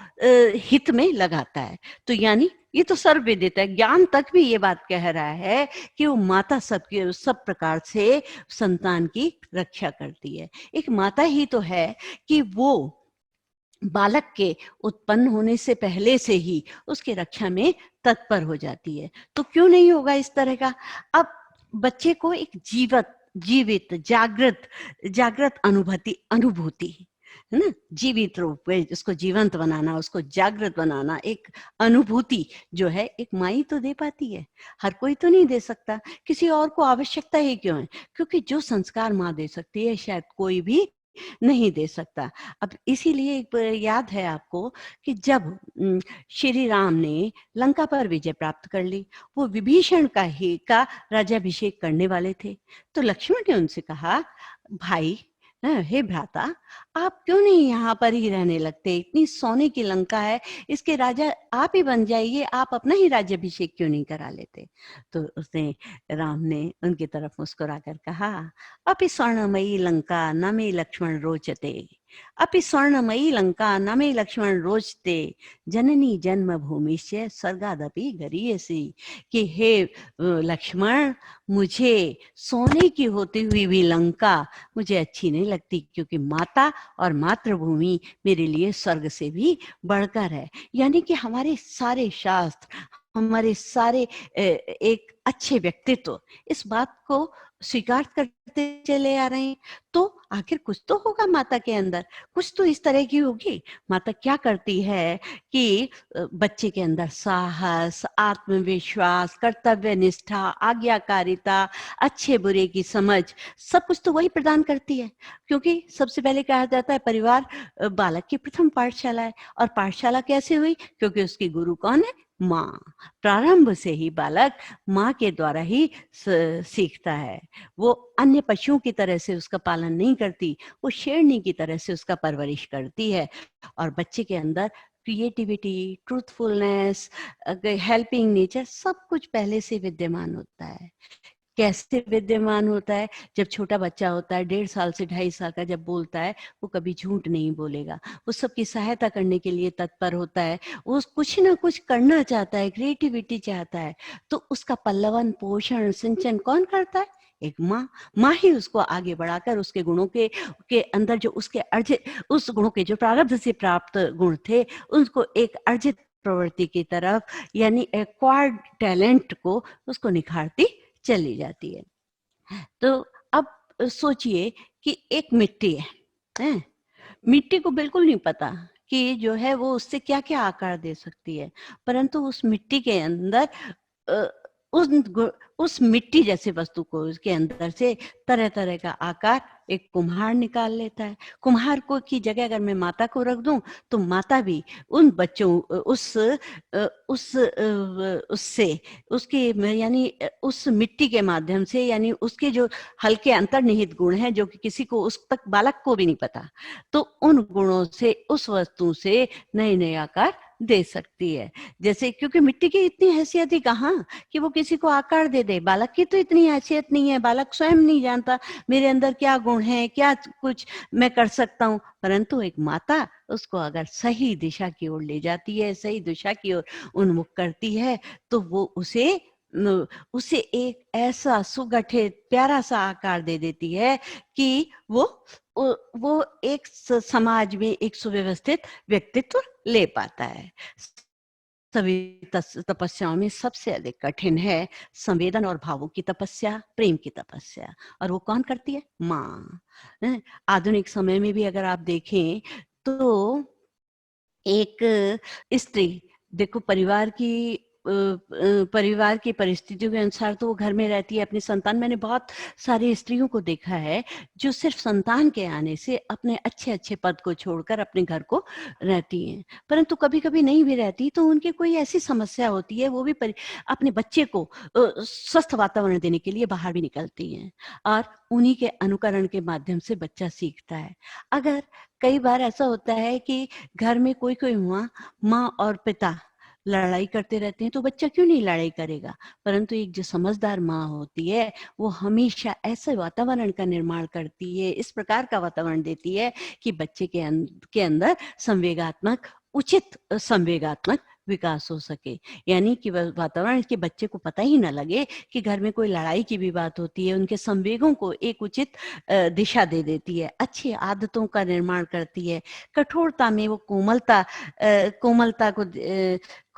हित में लगाता है। तो यानी ये तो सर्वविदित है, ज्ञान तक भी ये बात कह रहा है कि वो माता सबके सब प्रकार से संतान की रक्षा करती है। एक माता ही तो है कि वो बालक के उत्पन्न होने से पहले से ही उसकी रक्षा में तत्पर हो जाती है। तो क्यों नहीं होगा इस तरह का? अब बच्चे को एक जीवित जागृत अनुभूति, है ना? जीवित रूप में उसको जीवंत बनाना, उसको जागृत बनाना, एक अनुभूति जो है एक माँ ही तो दे पाती है। हर कोई तो नहीं दे सकता, किसी और को आवश्यकता ही क्यों है? क्योंकि जो संस्कार माँ दे सकती है शायद कोई भी नहीं दे सकता। अब इसीलिए एक याद है आपको कि जब श्री राम ने लंका पर विजय प्राप्त कर ली, वो विभीषण का राज्याभिषेक करने वाले थे। तो लक्ष्मण ने उनसे कहा, भाई, हे भ्राता, आप क्यों नहीं यहाँ पर ही रहने लगते? इतनी सोने की लंका है, इसके राजा आप ही बन जाइए, आप अपना ही राज्याभिषेक क्यों नहीं करा लेते? तो उसने राम ने उनकी तरफ मुस्कुराकर कहा, अपि स्वर्णमयी लंका न मे लक्ष्मण रोचते, अपि स्वर्णमयी लंका न मे लक्ष्मण रोचते, जननी जन्मभूमिश्च स्वर्गादपि गरीयसी। कि हे लक्ष्मण, मुझे सोने की होती हुई भी लंका मुझे अच्छी नहीं लगती, क्योंकि माता और मातृभूमि मेरे लिए स्वर्ग से भी बढ़कर है। यानी कि हमारे सारे शास्त्र, हमारे सारे एक अच्छे व्यक्तित्व इस बात को स्वीकार करते चले आ रहे हैं। तो आखिर कुछ तो होगा माता के अंदर, कुछ तो इस तरह की होगी। माता क्या करती है कि बच्चे के अंदर साहस, आत्मविश्वास, कर्तव्य निष्ठा, आज्ञाकारिता, अच्छे बुरे की समझ, सब कुछ तो वही प्रदान करती है। क्योंकि सबसे पहले कहा जाता है परिवार बालक की प्रथम पाठशाला है। और पाठशाला कैसे हुई? क्योंकि उसकी गुरु कौन है? माँ। प्रारंभ से ही बालक माँ के द्वारा ही सीखता है। वो अन्य पशुओं की तरह से उसका पालन नहीं करती, वो शेरनी की तरह से उसका परवरिश करती है। और बच्चे के अंदर क्रिएटिविटी, ट्रूथफुलनेस, हेल्पिंग नेचर सब कुछ पहले से विद्यमान होता है। कैसे विद्यमान होता है? जब छोटा बच्चा होता है, 1.5 साल से 2.5 साल का, जब बोलता है, वो कभी झूठ नहीं बोलेगा। वो सबकी सहायता करने के लिए तत्पर होता है। वो कुछ ना कुछ करना चाहता है, क्रिएटिविटी चाहता है। तो उसका पल्लवन, पोषण, सिंचन कौन करता है? एक माँ। माँ ही उसको आगे बढ़ाकर उसके गुणों के अंदर जो उसके अर्जित, उस गुणों के जो प्रारब्ध से प्राप्त गुण थे, उनको एक अर्जित प्रवृत्ति की तरफ, यानी एक्वायर्ड टैलेंट को उसको निखारती चली जाती है। तो अब सोचिए कि एक मिट्टी है? मिट्टी को बिल्कुल नहीं पता कि जो है वो उससे क्या-क्या आकार दे सकती है। परंतु उस मिट्टी के अंदर अ, उस गु उस मिट्टी जैसे वस्तु को उसके अंदर से तरह-तरह का आकार एक कुम्हार निकाल लेता है। कुम्हार को की जगह अगर मैं माता को रख दूँ, तो माता भी उन बच्चों उससे उसके यानी उस मिट्टी के माध्यम से, यानी उसके जो हल्के अंतर्निहित गुण हैं, जो कि किसी को, उस तक बालक को भी नहीं पता, तो उन गुणों से, उस वस्तु से नए-नए आकार दे सकती है। जैसे, क्योंकि मिट्टी की इतनी हैसियत ही कहाँ कि वो किसी को आकार दे दे। बालक की तो इतनी हैसियत नहीं है, बालक स्वयं नहीं जानता मेरे अंदर क्या गुण हैं, क्या कुछ मैं कर सकता हूँ। परंतु एक माता उसको अगर सही दिशा की ओर ले जाती है, सही दिशा की ओर उन्मुख करती है, तो वो उसे एक ऐसा सुगठित प्यारा-सा आकार दे देती है कि वो एक समाज में एक सुव्यवस्थित व्यक्तित्व ले पाता है। सभी तपस्याओं में सबसे अधिक कठिन है संवेदन और भावों की तपस्या, प्रेम की तपस्या। और वो कौन करती है? माँ। आधुनिक समय में भी अगर आप देखें तो एक स्त्री, देखो, परिवार की परिस्थितियों के अनुसार तो वो घर में रहती है, अपनी संतान, मैंने बहुत सारी स्त्रियों को देखा है जो सिर्फ संतान के आने से अपने अच्छे-अच्छे पद को छोड़कर अपने घर को रहती हैं। परंतु कभी-कभी नहीं भी रहती तो उनकी कोई ऐसी समस्या होती है, वो भी अपने बच्चे को स्वस्थ वातावरण देने के लिए बाहर भी निकलती हैं और उन्हीं के अनुकरण के माध्यम से बच्चा सीखता है। अगर कई बार ऐसा होता है कि घर में कोई-कोई माँ और पिता लड़ाई करते रहते हैं तो बच्चा क्यों नहीं लड़ाई करेगा? परंतु एक जो समझदार माँ होती है, वो हमेशा ऐसे वातावरण का निर्माण करती है, इस प्रकार का वातावरण देती है कि बच्चे के अंदर संवेगात्मक उचित संवेगात्मक विकास हो सके। यानी कि वह वातावरण के बच्चे को पता ही ना लगे कि घर में कोई लड़ाई की भी बात होती है, उनके संवेगों को एक उचित दिशा दे देती है, अच्छी आदतों का निर्माण करती है, कठोरता में वो कोमलता को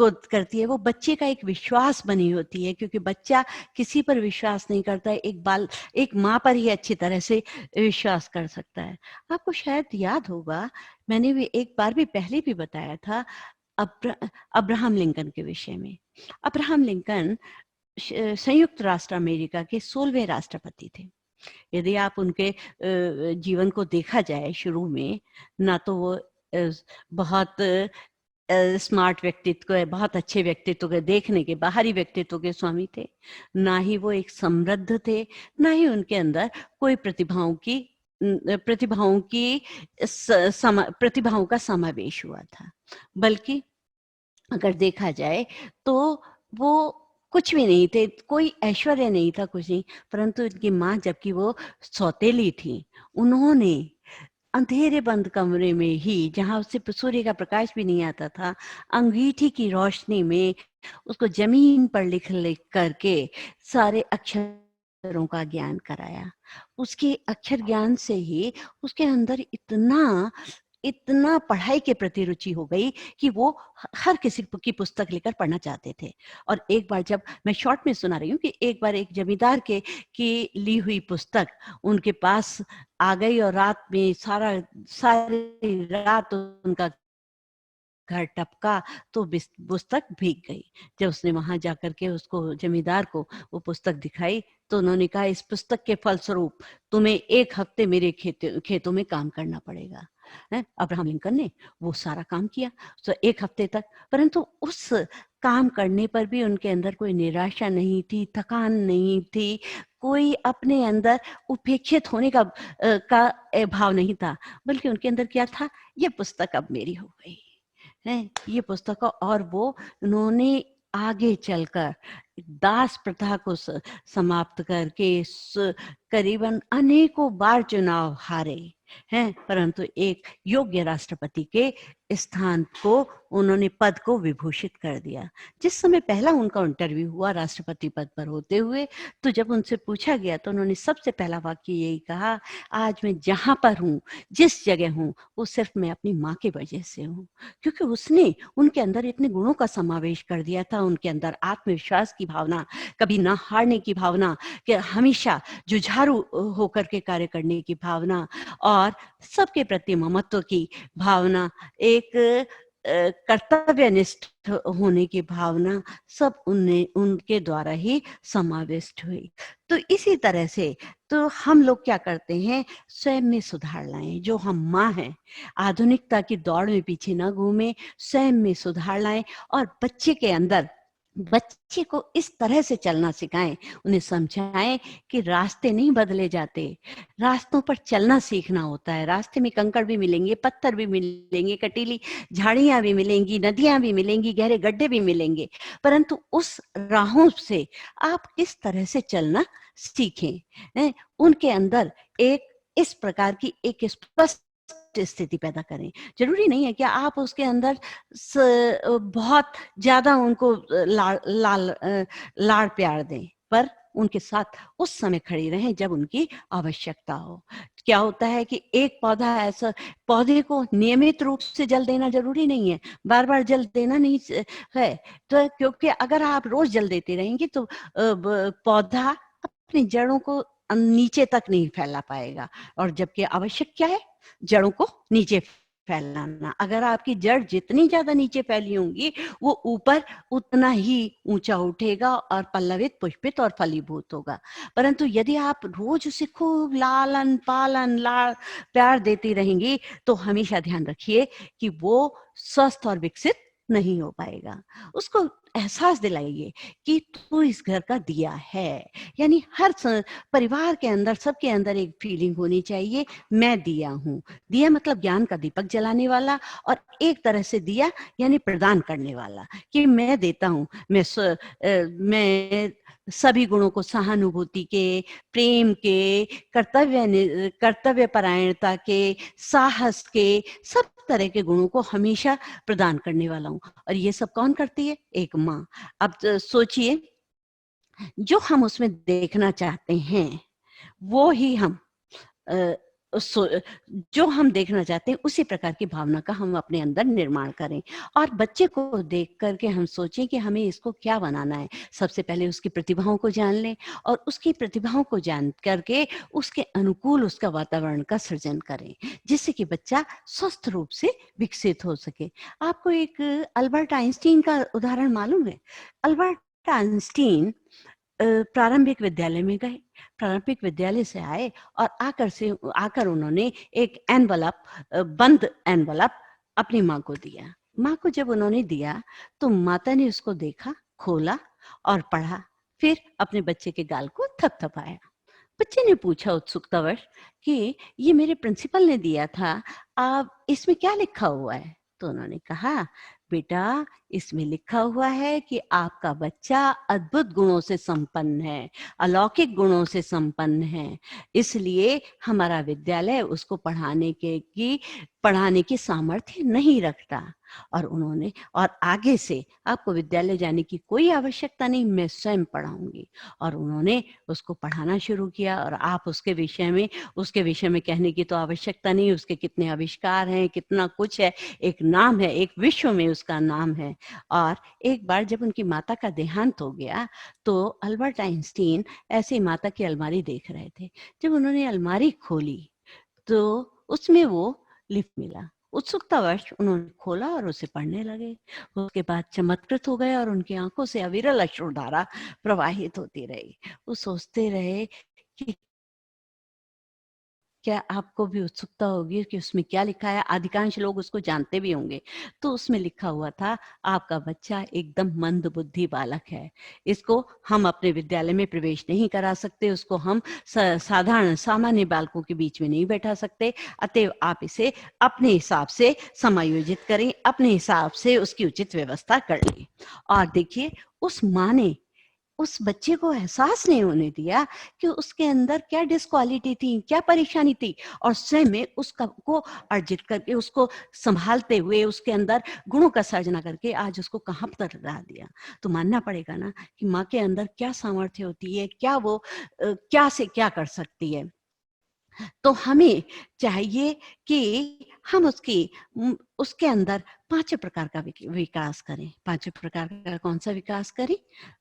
करती है। वो बच्चे का एक विश्वास बनी होती है, क्योंकि बच्चा किसी पर विश्वास नहीं करता है, एक माँ पर ही अच्छी तरह से विश्वास कर सकता है। आपको शायद याद होगा, मैंने भी एक बार भी पहले भी बताया था अब्राहम लिंकन के विषय में। अब्राहम लिंकन संयुक्त राष्ट्र अमेरिका के 16वें राष्ट्रपति थे। यदि आप उनके जीवन को देखा जाए, शुरू में ना तो वो बहुत स्मार्ट व्यक्तित्व है, बहुत अच्छे व्यक्तित्व के, देखने के बाहरी व्यक्तित्व के स्वामी थे, ना ही वो एक समृद्ध थे, ना ही उनके अंदर कोई प्रतिभाओं का समावेश हुआ था। बल्कि अगर देखा जाए तो वो कुछ भी नहीं थे, कोई ऐश्वर्य नहीं था, कुछ नहीं। परंतु उनकी माँ, जबकि वो सौतेली थी, उन्होंने अंधेरे बंद कमरे में ही, जहाँ उससे सूर्य का प्रकाश भी नहीं आता था, अंगीठी की रोशनी में उसको जमीन पर लिख लिख करके सारे अक्षरों का ज्ञान कराया। उसके अक्षर ज्ञान से ही उसके अंदर इतना पढ़ाई के प्रति रुचि हो गई कि वो हर किसी की पुस्तक लेकर पढ़ना चाहते थे। और एक बार, जब मैं शॉर्ट में सुना रही हूँ, कि एक बार एक जमींदार के की ली हुई पुस्तक उनके पास आ गई और रात में सारी रात उनका घर टपका, तो पुस्तक भीग गई। जब उसने वहां जाकर के उसको, जमींदार को, वो पुस्तक दिखाई, तो उन्होंने कहा, इस पुस्तक के फलस्वरूप तुम्हें 1 हफ्ते मेरे खेतों में काम करना पड़ेगा। अब्राहम लिंकन ने वो सारा काम किया, तो 1 हफ्ते तक। परंतु उस काम करने पर भी उनके अंदर कोई निराशा नहीं थी, थकान नहीं थी, कोई अपने अंदर उपेक्षित होने का भाव नहीं था। बल्कि उनके अंदर क्या था, ये पुस्तक अब मेरी हो गई है, ये पुस्तक। और वो उन्होंने आगे चलकर दास प्रथा को समाप्त करके करीबन अनेकों बार चुनाव हारे हैं, परंतु एक योग्य राष्ट्रपति के स्थान को, उन्होंने पद को विभूषित कर दिया। जिस समय पहला उनका इंटरव्यू हुआ राष्ट्रपति पद पर होते हुए, तो जब उनसे पूछा गया, तो उन्होंने सबसे पहला वाक्य यही कहा, आज मैं जहां पर हूँ, जिस जगह हूँ, वो सिर्फ मैं अपनी माँ के वजह से हूँ। क्योंकि उसने उनके अंदर इतने गुणों का समावेश कर दिया था। उनके अंदर आत्मविश्वास की भावना, कभी ना हारने की भावना, कि हमेशा जुझारू होकर के कार्य करने की भावना, और सबके प्रति ममत्व की भावना, एक कर्तव्यनिष्ठ होने की भावना, सब उनके द्वारा ही समाविष्ट हुई। तो इसी तरह से तो हम लोग क्या करते हैं, स्वयं में सुधार लाएं। जो हम माँ हैं, आधुनिकता की दौड़ में पीछे न घूमें, स्वयं में सुधार लाएं, और बच्चे को इस तरह से चलना सिखाएं, उन्हें समझाएं कि रास्ते नहीं बदले जाते, रास्तों पर चलना सीखना होता है। रास्ते में कंकड़ भी मिलेंगे, पत्थर भी मिलेंगे, कटीली झाड़ियां भी मिलेंगी, नदियां भी मिलेंगी, गहरे गड्ढे भी मिलेंगे, परंतु उस राहों से आप किस तरह से चलना सीखें। उनके अंदर एक इस प्रकार की एक स्पष्ट स्थिति पैदा करें। जरूरी नहीं है कि आप उसके अंदर बहुत ज्यादा उनको लाड़ प्यार दें, पर उनके साथ उस समय खड़ी रहें जब उनकी आवश्यकता हो। क्या होता है कि एक पौधे को नियमित रूप से जल देना जरूरी नहीं है, बार बार जल देना नहीं है। तो क्योंकि अगर आप रोज जल देते रहेंगे, तो पौधा अपनी जड़ों को नीचे तक नहीं फैला पाएगा। और जबकि आवश्यक क्या है, जड़ों को नीचे फैलाना। अगर आपकी जड़ जितनी ज्यादा नीचे फैली होंगी, वो ऊपर उतना ही ऊंचा उठेगा और पल्लवित, पुष्पित और फलीभूत होगा। परंतु यदि आप रोज उसे खूब लालन पालन, लाड़ प्यार देती रहेंगी, तो हमेशा ध्यान रखिए कि वो स्वस्थ और विकसित नहीं हो पाएगा। उसको एहसास दिलाइए कि तू इस घर का दिया है। यानी हर परिवार के अंदर, सबके अंदर एक फीलिंग होनी चाहिए, मैं दिया हूँ। दिया मतलब ज्ञान का दीपक जलाने वाला, और एक तरह से दिया यानी प्रदान करने वाला, कि मैं देता हूँ। मैं सभी गुणों को, सहानुभूति के, प्रेम के, कर्तव्य परायणता के, साहस के, सब तरह के गुणों को हमेशा प्रदान करने वाला हूँ। और ये सब कौन करती है? एक माँ। अब सोचिए, जो हम उसमें देखना चाहते हैं वो ही हम अ, जो हम देखना चाहते हैं उसी प्रकार की भावना का हम अपने अंदर निर्माण करें। और बच्चे को देख करके हम सोचें कि हमें इसको क्या बनाना है। सबसे पहले उसकी प्रतिभाओं को जान लें, और उसकी प्रतिभाओं को जान करके उसके अनुकूल उसका वातावरण का सृजन करें, जिससे कि बच्चा स्वस्थ रूप से विकसित हो सके। आपको एक अल्बर्ट आइंस्टीन का उदाहरण मालूम है? अल्बर्ट आइंस्टीन प्रारंभिक विद्यालय में गए, प्रारंभिक विद्यालय से आए, और आकर उन्होंने एक बंद एनवलप अपनी माँ को दिया। माँ को जब उन्होंने दिया तो माता ने उसको देखा, खोला और पढ़ा, फिर अपने बच्चे के गाल को थपथपाया। बच्चे ने पूछा उत्सुकतावश कि ये मेरे प्रिंसिपल ने दिया था, आप इसमें क्या लिखा हुआ है? तो उन्होंने कहा, बेटा, इसमें लिखा हुआ है कि आपका बच्चा अद्भुत गुणों से संपन्न है, अलौकिक गुणों से संपन्न है, इसलिए हमारा विद्यालय उसको पढ़ाने की सामर्थ्य नहीं रखता। और आगे से आपको विद्यालय जाने की कोई आवश्यकता नहीं, मैं स्वयं पढ़ाऊंगी। और उन्होंने उसको पढ़ाना शुरू किया। और आप उसके विषय में कहने की तो आवश्यकता नहीं, उसके कितने आविष्कार हैं, कितना कुछ है, एक नाम है, एक विश्व में उसका नाम है। और एक बार जब उनकी माता का देहांत हो गया तो अल्बर्ट आइंस्टीन ऐसे ही माता की अलमारी देख रहे थे। जब उन्होंने अलमारी खोली तो उसमें वो लिफ्ट मिला। उत्सुकतावश उन्होंने खोला और उसे पढ़ने लगे। उसके बाद चमत्कृत हो गए और उनकी आंखों से अविरल अश्रुधारा प्रवाहित होती रही। वो सोचते रहे कि क्या आपको भी उत्सुकता होगी कि उसमें क्या लिखा है? अधिकांश लोग उसको जानते भी होंगे। तो उसमें लिखा हुआ था, आपका बच्चा एकदम मंदबुद्धि बालक है। इसको हम अपने विद्यालय में प्रवेश नहीं करा सकते, उसको हम साधारण सामान्य बालकों के बीच में नहीं बैठा सकते। अतएव आप इसे अपने हिसाब से समायोजित करें, अपने हिसाब से उसकी उचित व्यवस्था कर लें। और देखिए, उस माँ ने उस बच्चे को एहसास नहीं होने दिया कि उसके अंदर क्या डिसक्वालिटी थी, क्या परेशानी थी, और स्वयं में उसका को अर्जित करके, उसको संभालते हुए, उसके अंदर गुणों का सर्जना करके आज उसको कहाँ पर ला दिया। तो मानना पड़ेगा ना कि माँ के अंदर क्या सामर्थ्य होती है, क्या वो क्या से क्या कर सकती है। तो हमें चाहिए कि हम उसके अंदर पांचों प्रकार का विकास करें। पांचों प्रकार का कौन सा विकास करें?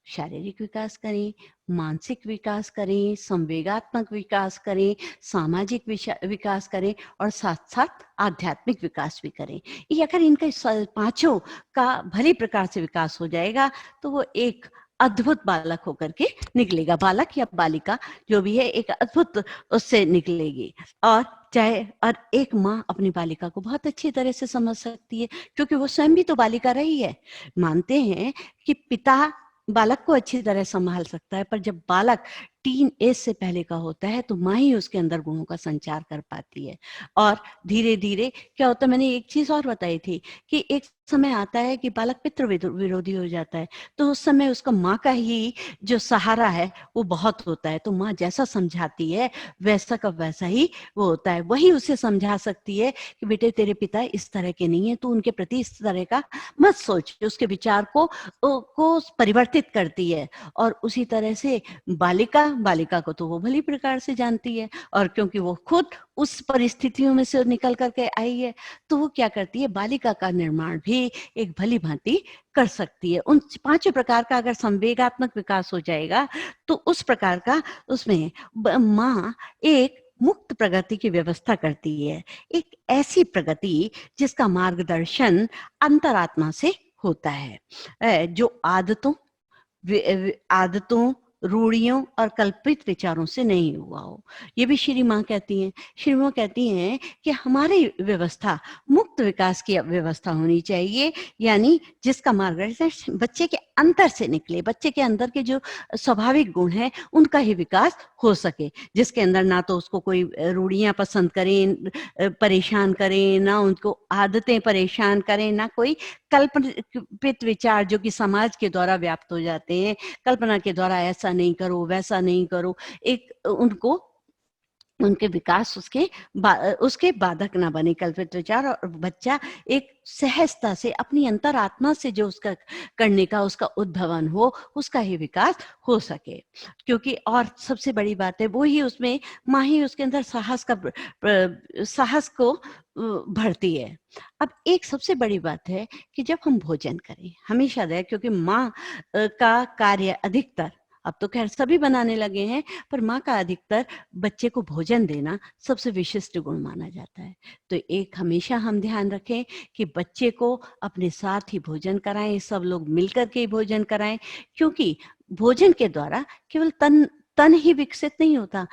शारीरिक विकास करें, मानसिक विकास करें, संवेगात्मक विकास करें, सामाजिक विकास करें, और साथ साथ आध्यात्मिक विकास भी करें। ये अगर इनका पांचों का भली प्रकार से विकास हो जाएगा तो वो एक अद्भुत बालक होकर के निकलेगा। बालक या बालिका जो भी है, एक अद्भुत उससे निकलेगी। और एक माँ अपनी बालिका को बहुत अच्छी तरह से समझ सकती है, क्योंकि वो स्वयं भी तो बालिका रही है। मानते हैं कि पिता बालक को अच्छी तरह संभाल सकता है, पर जब बालक टीन एज से पहले का होता है तो माँ ही उसके अंदर गुणों का संचार कर पाती है। और धीरे धीरे क्या होता है, मैंने एक चीज और बताई थी कि एक समय आता है कि बालक पितृ विरोधी हो जाता है, तो उस समय उसका माँ का ही जो सहारा है वो बहुत होता है। तो माँ जैसा समझाती है वैसा का वैसा ही वो होता है। वही उसे समझा सकती है कि बेटे, तेरे पिता इस तरह के नहीं है, तू उनके प्रति इस तरह का मत सोच। उसके विचार को परिवर्तित करती है। और उसी तरह से बालिका को तो वो भली प्रकार से जानती है, और क्योंकि वो खुद उस परिस्थितियों में से निकल करके आई है, तो वो क्या करती है, बालिका का निर्माण भी एक भली भांति कर सकती है। उन पांचों प्रकार का अगर संवेगात्मक विकास हो जाएगा तो उस प्रकार का उसमें माँ एक मुक्त प्रगति की व्यवस्था करती है। एक ऐसी प्रगति जिसका मार्गदर्शन अंतरात्मा से होता है। जो आदतों रूढ़ियों और कल्पित विचारों से नहीं हुआ हो। ये भी श्री माँ कहती हैं। श्री माँ कहती हैं कि हमारी व्यवस्था मुक्त विकास की व्यवस्था होनी चाहिए, यानी जिसका मार्गदर्शन बच्चे के अंदर से निकले, बच्चे के अंदर के जो स्वाभाविक गुण हैं उनका ही विकास हो सके, जिसके अंदर ना तो उसको कोई रूढ़ियां पसंद करें, परेशान करें, ना उनको आदतें परेशान करें, ना कोई कल्पित विचार जो कि समाज के द्वारा व्याप्त हो जाते हैं, कल्पना के द्वारा ऐसा नहीं करो, वैसा नहीं करो, एक उनको उनके विकास उसके बाधक ना बने कल्पित विचार, और बच्चा एक सहजता से अपनी अंतरात्मा से जो उसका करने का उसका उद्भवन हो, उसका ही विकास हो सके। क्योंकि और सबसे बड़ी बात है वो ही उसमें माँ ही उसके अंदर साहस को भरती है। अब एक सबसे बड़ी बात है कि जब हम भोजन करें हमेशा रहे, क्योंकि माँ का कार्य अधिकतर, अब तो खैर सभी बनाने लगे हैं, पर माँ का अधिकतर बच्चे को भोजन देना सबसे विशिष्ट गुण माना जाता है। तो एक हमेशा हम ध्यान रखें कि बच्चे को अपने साथ ही भोजन कराएं, सब लोग मिलकर के ही भोजन कराएं, क्योंकि भोजन के द्वारा केवल तन तन ही विकसित नहीं होता,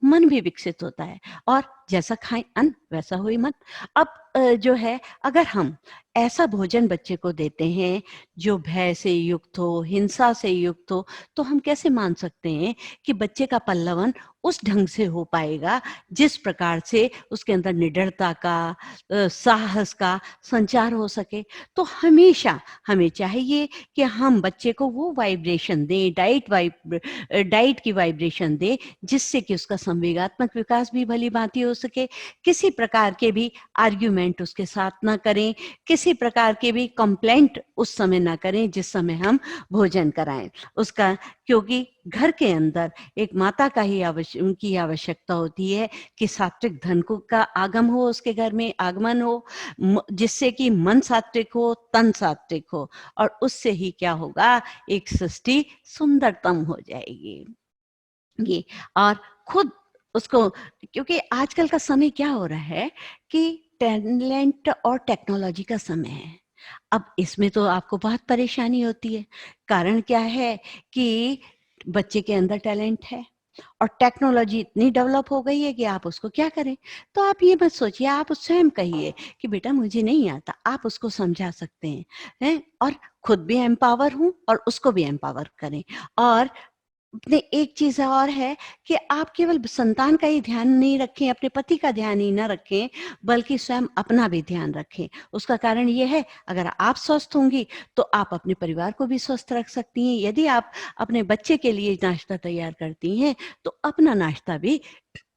मन भी विकसित होता है। और जैसा खाएं अन्न वैसा हुई मन। अब जो है, अगर हम ऐसा भोजन बच्चे को देते हैं जो भय से युक्त हो, हिंसा से युक्त हो, तो हम कैसे मान सकते हैं कि बच्चे का पल्लवन उस ढंग से हो पाएगा जिस प्रकार से उसके अंदर निडरता का, साहस का संचार हो सके। तो हमेशा हमें चाहिए कि हम बच्चे को वो वाइब्रेशन दें, डाइट की वाइब्रेशन दें, जिससे कि उसका संवेगात्मक विकास भी भली भांति हो सके। किसी प्रकार के भी आर्ग्यूमेंट उसके साथ ना करें, किसी प्रकार के भी कंप्लेंट उस समय ना करें जिस समय हम भोजन कराएं उसका, क्योंकि घर के अंदर एक माता का ही उनकी आवश्यकता होती है कि सात्विक धन को का आगम हो, उसके घर में आगमन हो, जिससे कि मन सात्विक हो, तन सात्विक हो, और उससे ही क्या होगा, एक सृष्टि सुंदरतम हो जाएगी। ये और खुद उसको, क्योंकि आजकल का समय क्या हो रहा है कि टैलेंट और टेक्नोलॉजी का समय है। अब इसमें तो आपको बहुत परेशानी होती है। कारण क्या है कि बच्चे के अंदर टैलेंट है और टेक्नोलॉजी इतनी डेवलप हो गई है कि आप उसको क्या करें। तो आप ये मत सोचिए, आप उससे स्वयं कहिए कि बेटा मुझे नहीं आता, आप उसको समझा सकते हैं, और खुद भी एम्पावर हूं और उसको भी एम्पावर करें। और अपने एक चीज और है कि आप केवल संतान का ही ध्यान नहीं रखें, अपने पति का ध्यान ही ना रखें, बल्कि स्वयं अपना भी ध्यान रखें। उसका कारण ये है, अगर आप स्वस्थ होंगी तो आप अपने परिवार को भी स्वस्थ रख सकती हैं। यदि आप अपने बच्चे के लिए नाश्ता तैयार करती हैं तो अपना नाश्ता भी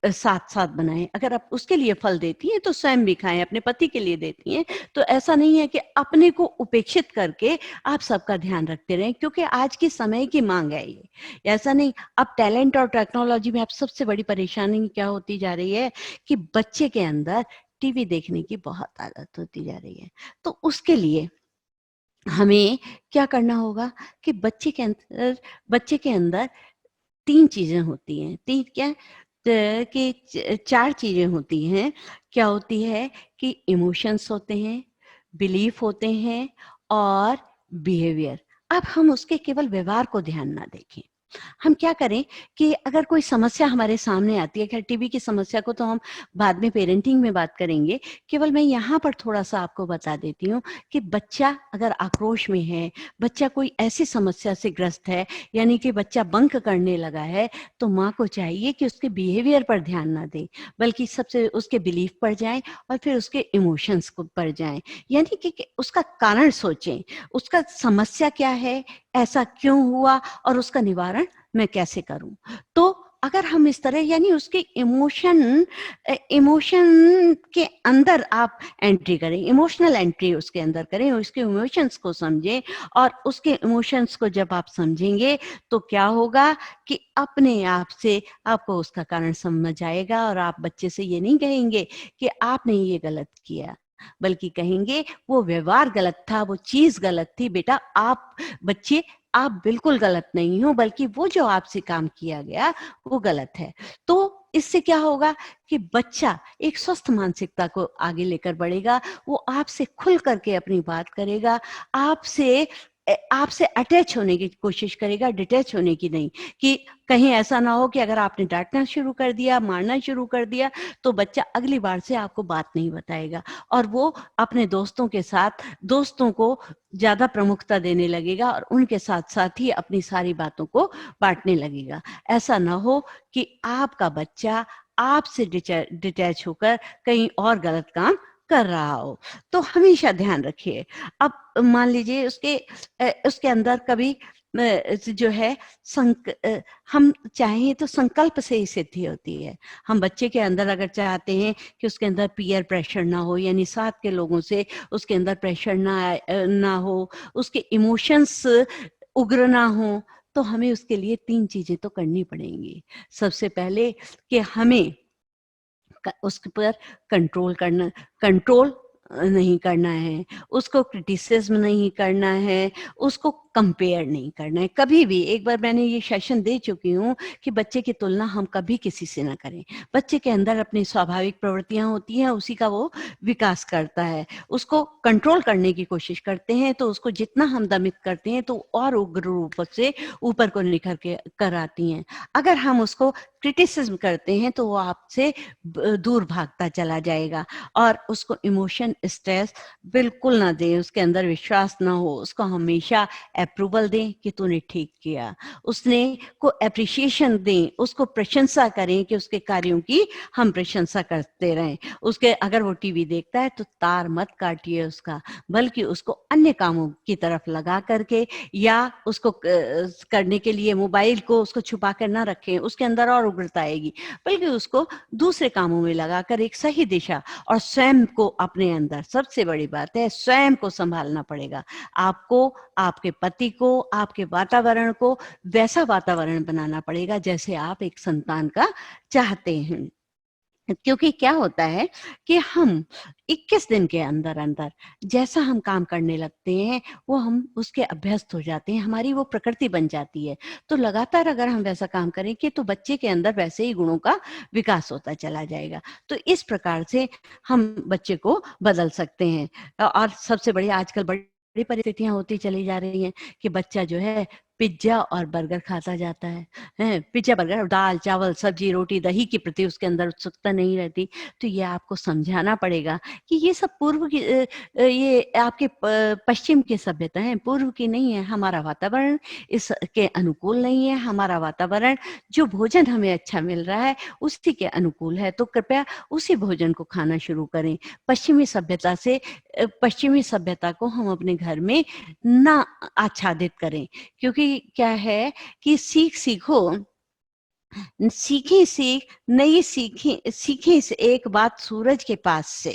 साथ साथ बनाएं। अगर आप उसके लिए फल देती हैं तो स्वयं भी खाएं, अपने पति के लिए देती हैं तो ऐसा नहीं है कि अपने को उपेक्षित करके आप सबका ध्यान रखते रहें, क्योंकि आज की समय की मांग है ये। ऐसा नहीं। अब टैलेंट और टेक्नोलॉजी में अब सबसे बड़ी परेशानी क्या होती जा रही है कि बच्चे के अंदर टीवी देखने की बहुत आदत होती जा रही है। तो उसके लिए हमें क्या करना होगा कि बच्चे के अंदर 3 चीज़ें होती हैं। 3 क्या, कि 4 चीज़ें होती हैं। क्या होती है कि इमोशंस होते हैं, बिलीफ होते हैं और बिहेवियर। अब हम उसके केवल व्यवहार को ध्यान ना देखें। हम क्या करें कि अगर कोई समस्या हमारे सामने आती है, खैर टीवी की समस्या को तो हम बाद में पेरेंटिंग में बात करेंगे, केवल मैं यहाँ पर थोड़ा-सा आपको बता देती हूँ कि बच्चा अगर आक्रोश में है, बच्चा कोई ऐसी समस्या से ग्रस्त है, यानी कि बच्चा बंक करने लगा है, तो माँ को चाहिए कि उसके बिहेवियर पर ध्यान ना दें, बल्कि सबसे उसके बिलीफ पर जाएँ और फिर उसके इमोशंस को पर जाएँ। यानी कि उसका कारण सोचें, उसका समस्या क्या है, ऐसा क्यों हुआ और उसका निवारण मैं कैसे करूं। तो अगर हम इस तरह, यानी उसके इमोशन के अंदर आप एंट्री करें, इमोशनल एंट्री उसके अंदर करें, उसके इमोशंस को समझें, और उसके इमोशंस को जब आप समझेंगे तो क्या होगा कि अपने आप से आपको उसका कारण समझ आएगा, और आप बच्चे से ये नहीं कहेंगे कि आपने ये गलत किया, बल्कि कहेंगे वो व्यवहार गलत था, वो चीज गलत थी, बेटा आप बच्चे आप बिल्कुल गलत नहीं हो, बल्कि वो जो आपसे काम किया गया वो गलत है। तो इससे क्या होगा कि बच्चा एक स्वस्थ मानसिकता को आगे लेकर बढ़ेगा, वो आपसे खुल करके अपनी बात करेगा, आपसे आपसे अटैच होने की कोशिश करेगा, डिटैच होने की नहीं। कि कहीं ऐसा ना हो कि अगर आपने डाँटना शुरू कर दिया, मारना शुरू कर दिया, तो बच्चा अगली बार से आपको बात नहीं बताएगा और वो अपने दोस्तों के साथ दोस्तों को ज़्यादा प्रमुखता देने लगेगा और उनके साथ-साथ ही अपनी सारी बातों को बाँटने लगेगा। ऐसा ना हो कि आपका बच्चा आपसे डिटैच होकर कहीं और गलत काम कर रहा हो। तो हमेशा ध्यान रखिए। अब मान लीजिए उसके अंदर कभी जो है हम चाहें तो संकल्प से ही सिद्धि होती है। हम बच्चे के अंदर अगर चाहते हैं कि उसके अंदर पीयर प्रेशर ना हो, यानी साथ के लोगों से उसके अंदर प्रेशर ना हो, उसके इमोशंस उग्र ना हो, तो हमें उसके लिए 3 चीज़ें तो करनी पड़ेंगी। सबसे पहले कि हमें उसके पर कंट्रोल नहीं करना है, उसको क्रिटिसिज़्म नहीं करना है, उसको कंपेयर नहीं करना है। कभी भी एक बार मैंने ये सेशन दे चुकी हूँ कि बच्चे की तुलना हम कभी किसी से ना करें। बच्चे के अंदर अपनी स्वाभाविक प्रवृत्तियाँ होती हैं, उसी का वो विकास करता है। उसको कंट्रोल करने की कोशिश करते हैं, तो उसको जितना हम दमित करते हैं, तो और उग्र रूप से ऊपर को निखर के कर आती हैं। अगर हम उसको क्रिटिसिज़्म करते हैं, तो वो आपसे दूर भागता चला जाएगा और उसको इमोशन स्ट्रेस बिल्कुल ना दें, उसके अंदर विश्वास ना हो, उसको हमेशा अप्रूवल दें कि तूने ठीक किया, उसने को एप्रिसिएशन दें, उसको प्रशंसा करें कि उसके कार्यों की हम प्रशंसा करते रहें। उसके अगर वो टीवी देखता है तो तार मत काटिए उसका, बल्कि उसको अन्य कामों की तरफ लगा करके या उसको करने के लिए मोबाइल को उसको छुपा कर ना रखें, उसके अंदर और उग्रता आएगी, बल्कि उसको दूसरे कामों में लगाकर एक सही दिशा और स्वयं को अपने अंदर सबसे बड़ी बात है स्वयं को संभालना पड़ेगा। आपको, आपके पति को, आपके वातावरण को वैसा वातावरण बनाना पड़ेगा जैसे आप एक संतान का चाहते हैं। क्योंकि क्या होता है कि हम 21 दिन के अंदर-अंदर जैसा हम काम करने लगते हैं, वो हम उसके अभ्यस्त हो जाते हैं, हमारी वो प्रकृति बन जाती है। तो लगातार अगर हम वैसा काम करेंगे तो बच्चे के अंदर वैसे ही गुणों का विकास होता चला जाएगा। तो इस प्रकार से हम बच्चे को बदल सकते हैं। और सबसे बड़ी आजकल बड़ी परिस्थितियाँ होती चली जा रही हैं कि बच्चा जो है पिज़्ज़ा और बर्गर खाता जाता है। हैं? पिज़्ज़ा, बर्गर, दाल, चावल, सब्ज़ी, रोटी, दही के प्रति उसके अंदर उत्सुकता नहीं रहती। तो ये आपको समझाना पड़ेगा कि ये सब ये आपके पश्चिम की सभ्यता है, पूर्व की नहीं है। हमारा वातावरण इसके अनुकूल नहीं है, हमारा वातावरण जो भोजन हमें अच्छा मिल रहा है, उसी के अनुकूल है। तो कृपया उसी भोजन को खाना शुरू करें। पश्चिमी सभ्यता को हम अपने घर में ना आच्छादित करें, क्योंकि क्या है कि सीखो सीखें से एक बात सूरज के पास से,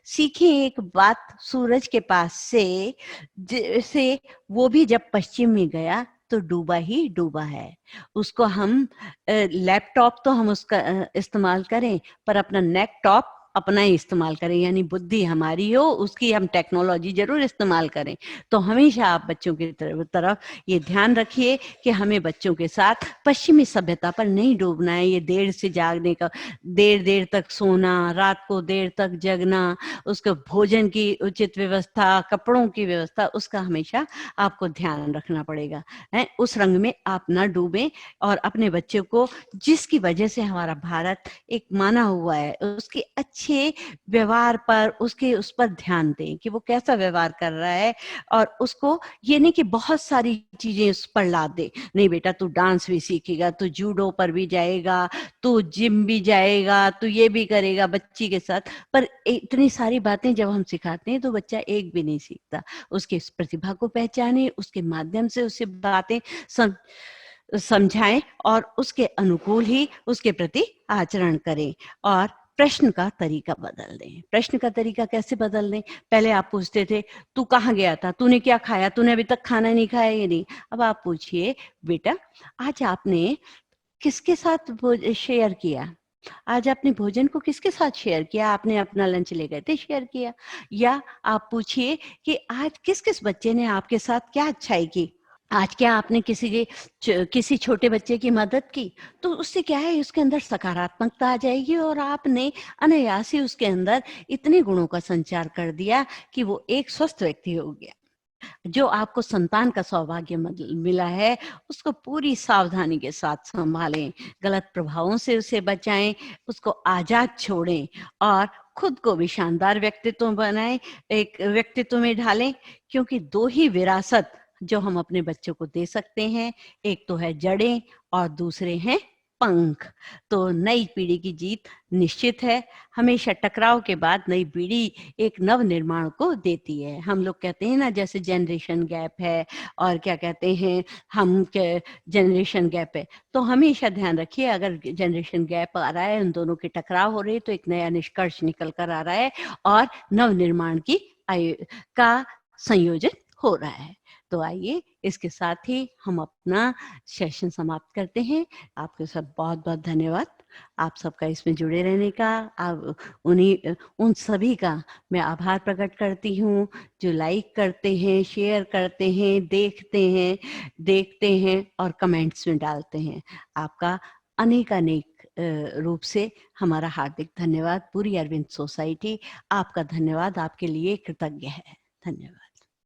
सीखें एक बात सूरज के पास से, जैसे वो भी जब पश्चिम में गया तो डूबा ही डूबा है। उसको हम लैपटॉप तो हम उसका इस्तेमाल करें, पर अपना नेकटॉप अपना ही इस्तेमाल करें, यानी बुद्धि हमारी हो, उसकी हम टेक्नोलॉजी ज़रूर इस्तेमाल करें। तो हमेशा आप बच्चों की तरफ ये ध्यान रखिए कि हमें बच्चों के साथ पश्चिमी सभ्यता पर नहीं डूबना है। ये देर से जागने का, देर-देर तक सोना, रात को देर तक जगना, उसको भोजन की उचित व्यवस्था, कपड़ों की व्यवस्था, उसका हमेशा आपको ध्यान रखना पड़ेगा, हैं? उस रंग में आप ना डूबें और अपने बच्चे को, जिसकी वजह से हमारा भारत एक माना हुआ है, उसके अच्छे व्यवहार पर, उस पर ध्यान दें कि वो कैसा व्यवहार कर रहा है और उसको ये नहीं कि बहुत सारी चीज़ें उस पर लाद दें। नहीं बेटा तू डांस भी सीखेगा, तू जूडो पर भी जाएगा, तू जिम भी जाएगा, तू ये भी करेगा बच्ची के साथ। पर इतनी सारी बातें जब हम सिखाते हैं तो बच्चा एक भी नहीं सीखता। उसकी इस प्रतिभा को पहचानें, उसके माध्यम से उसे बातें सम समझाएँ और उसके अनुकूल ही उसके प्रति आचरण करें और प्रश्न का तरीका बदल दें। प्रश्न का तरीका कैसे बदल दें? पहले आप पूछते थे, "तू कहाँ गया था? तूने क्या खाया? तूने अभी तक खाना नहीं खाया या नहीं?" अब आप पूछिए, "बेटा, आज आपने किसके साथ शेयर किया? आज आपने भोजन को किसके साथ शेयर किया? आपने अपना लंच ले गए थे, शेयर किया?" या आप पूछिए कि आज किस-किस बच्चे ने आपके साथ क्या अच्छाई की? आज क्या आपने किसी छोटे बच्चे की मदद की? तो उससे क्या है, उसके अंदर सकारात्मकता आ जाएगी और आपने अनायास ही उसके अंदर इतने गुणों का संचार कर दिया कि वो एक स्वस्थ व्यक्ति हो गया। जो आपको संतान का सौभाग्य मिला है, उसको पूरी सावधानी के साथ संभालें, गलत प्रभावों से उसे बचाएँ, उसको आज़ाद छोड़ें और खुद को भी शानदार व्यक्तित्व बनाएँ, एक व्यक्तित्व में ढालें, क्योंकि 2 ही विरासत जो हम अपने बच्चों को दे सकते हैं, एक तो है जड़ें और दूसरे हैं पंख। तो नई पीढ़ी की जीत निश्चित है, हमेशा टकराव के बाद नई पीढ़ी एक नव-निर्माण को देती है। हम लोग कहते हैं ना, जैसे जनरेशन गैप है और क्या कहते हैं, हम क जनरेशन गैप है, तो हमेशा ध्यान रखिए, अगर जनरेशन गैप आ रहा है, उन दोनों की टकराव हो रही है, तो एक नया निष्कर्ष निकल कर आ रहा है और नव-निर्माण की का संयोजन हो रहा है। तो आइए, इसके साथ ही हम अपना सेशन समाप्त करते हैं। आपके सब बहुत-बहुत धन्यवाद। आप सबका इसमें जुड़े रहने का, आप उन सभी का मैं आभार प्रकट करती हूँ, जो लाइक करते हैं, शेयर करते हैं, देखते हैं और कमेंट्स में डालते हैं। आपका अनेकानेक रूप से हमारा हार्दिक धन्यवाद। पूरी अरविंद सोसाइटी आपका धन्यवाद, आपके लिए कृतज्ञ है। धन्यवाद।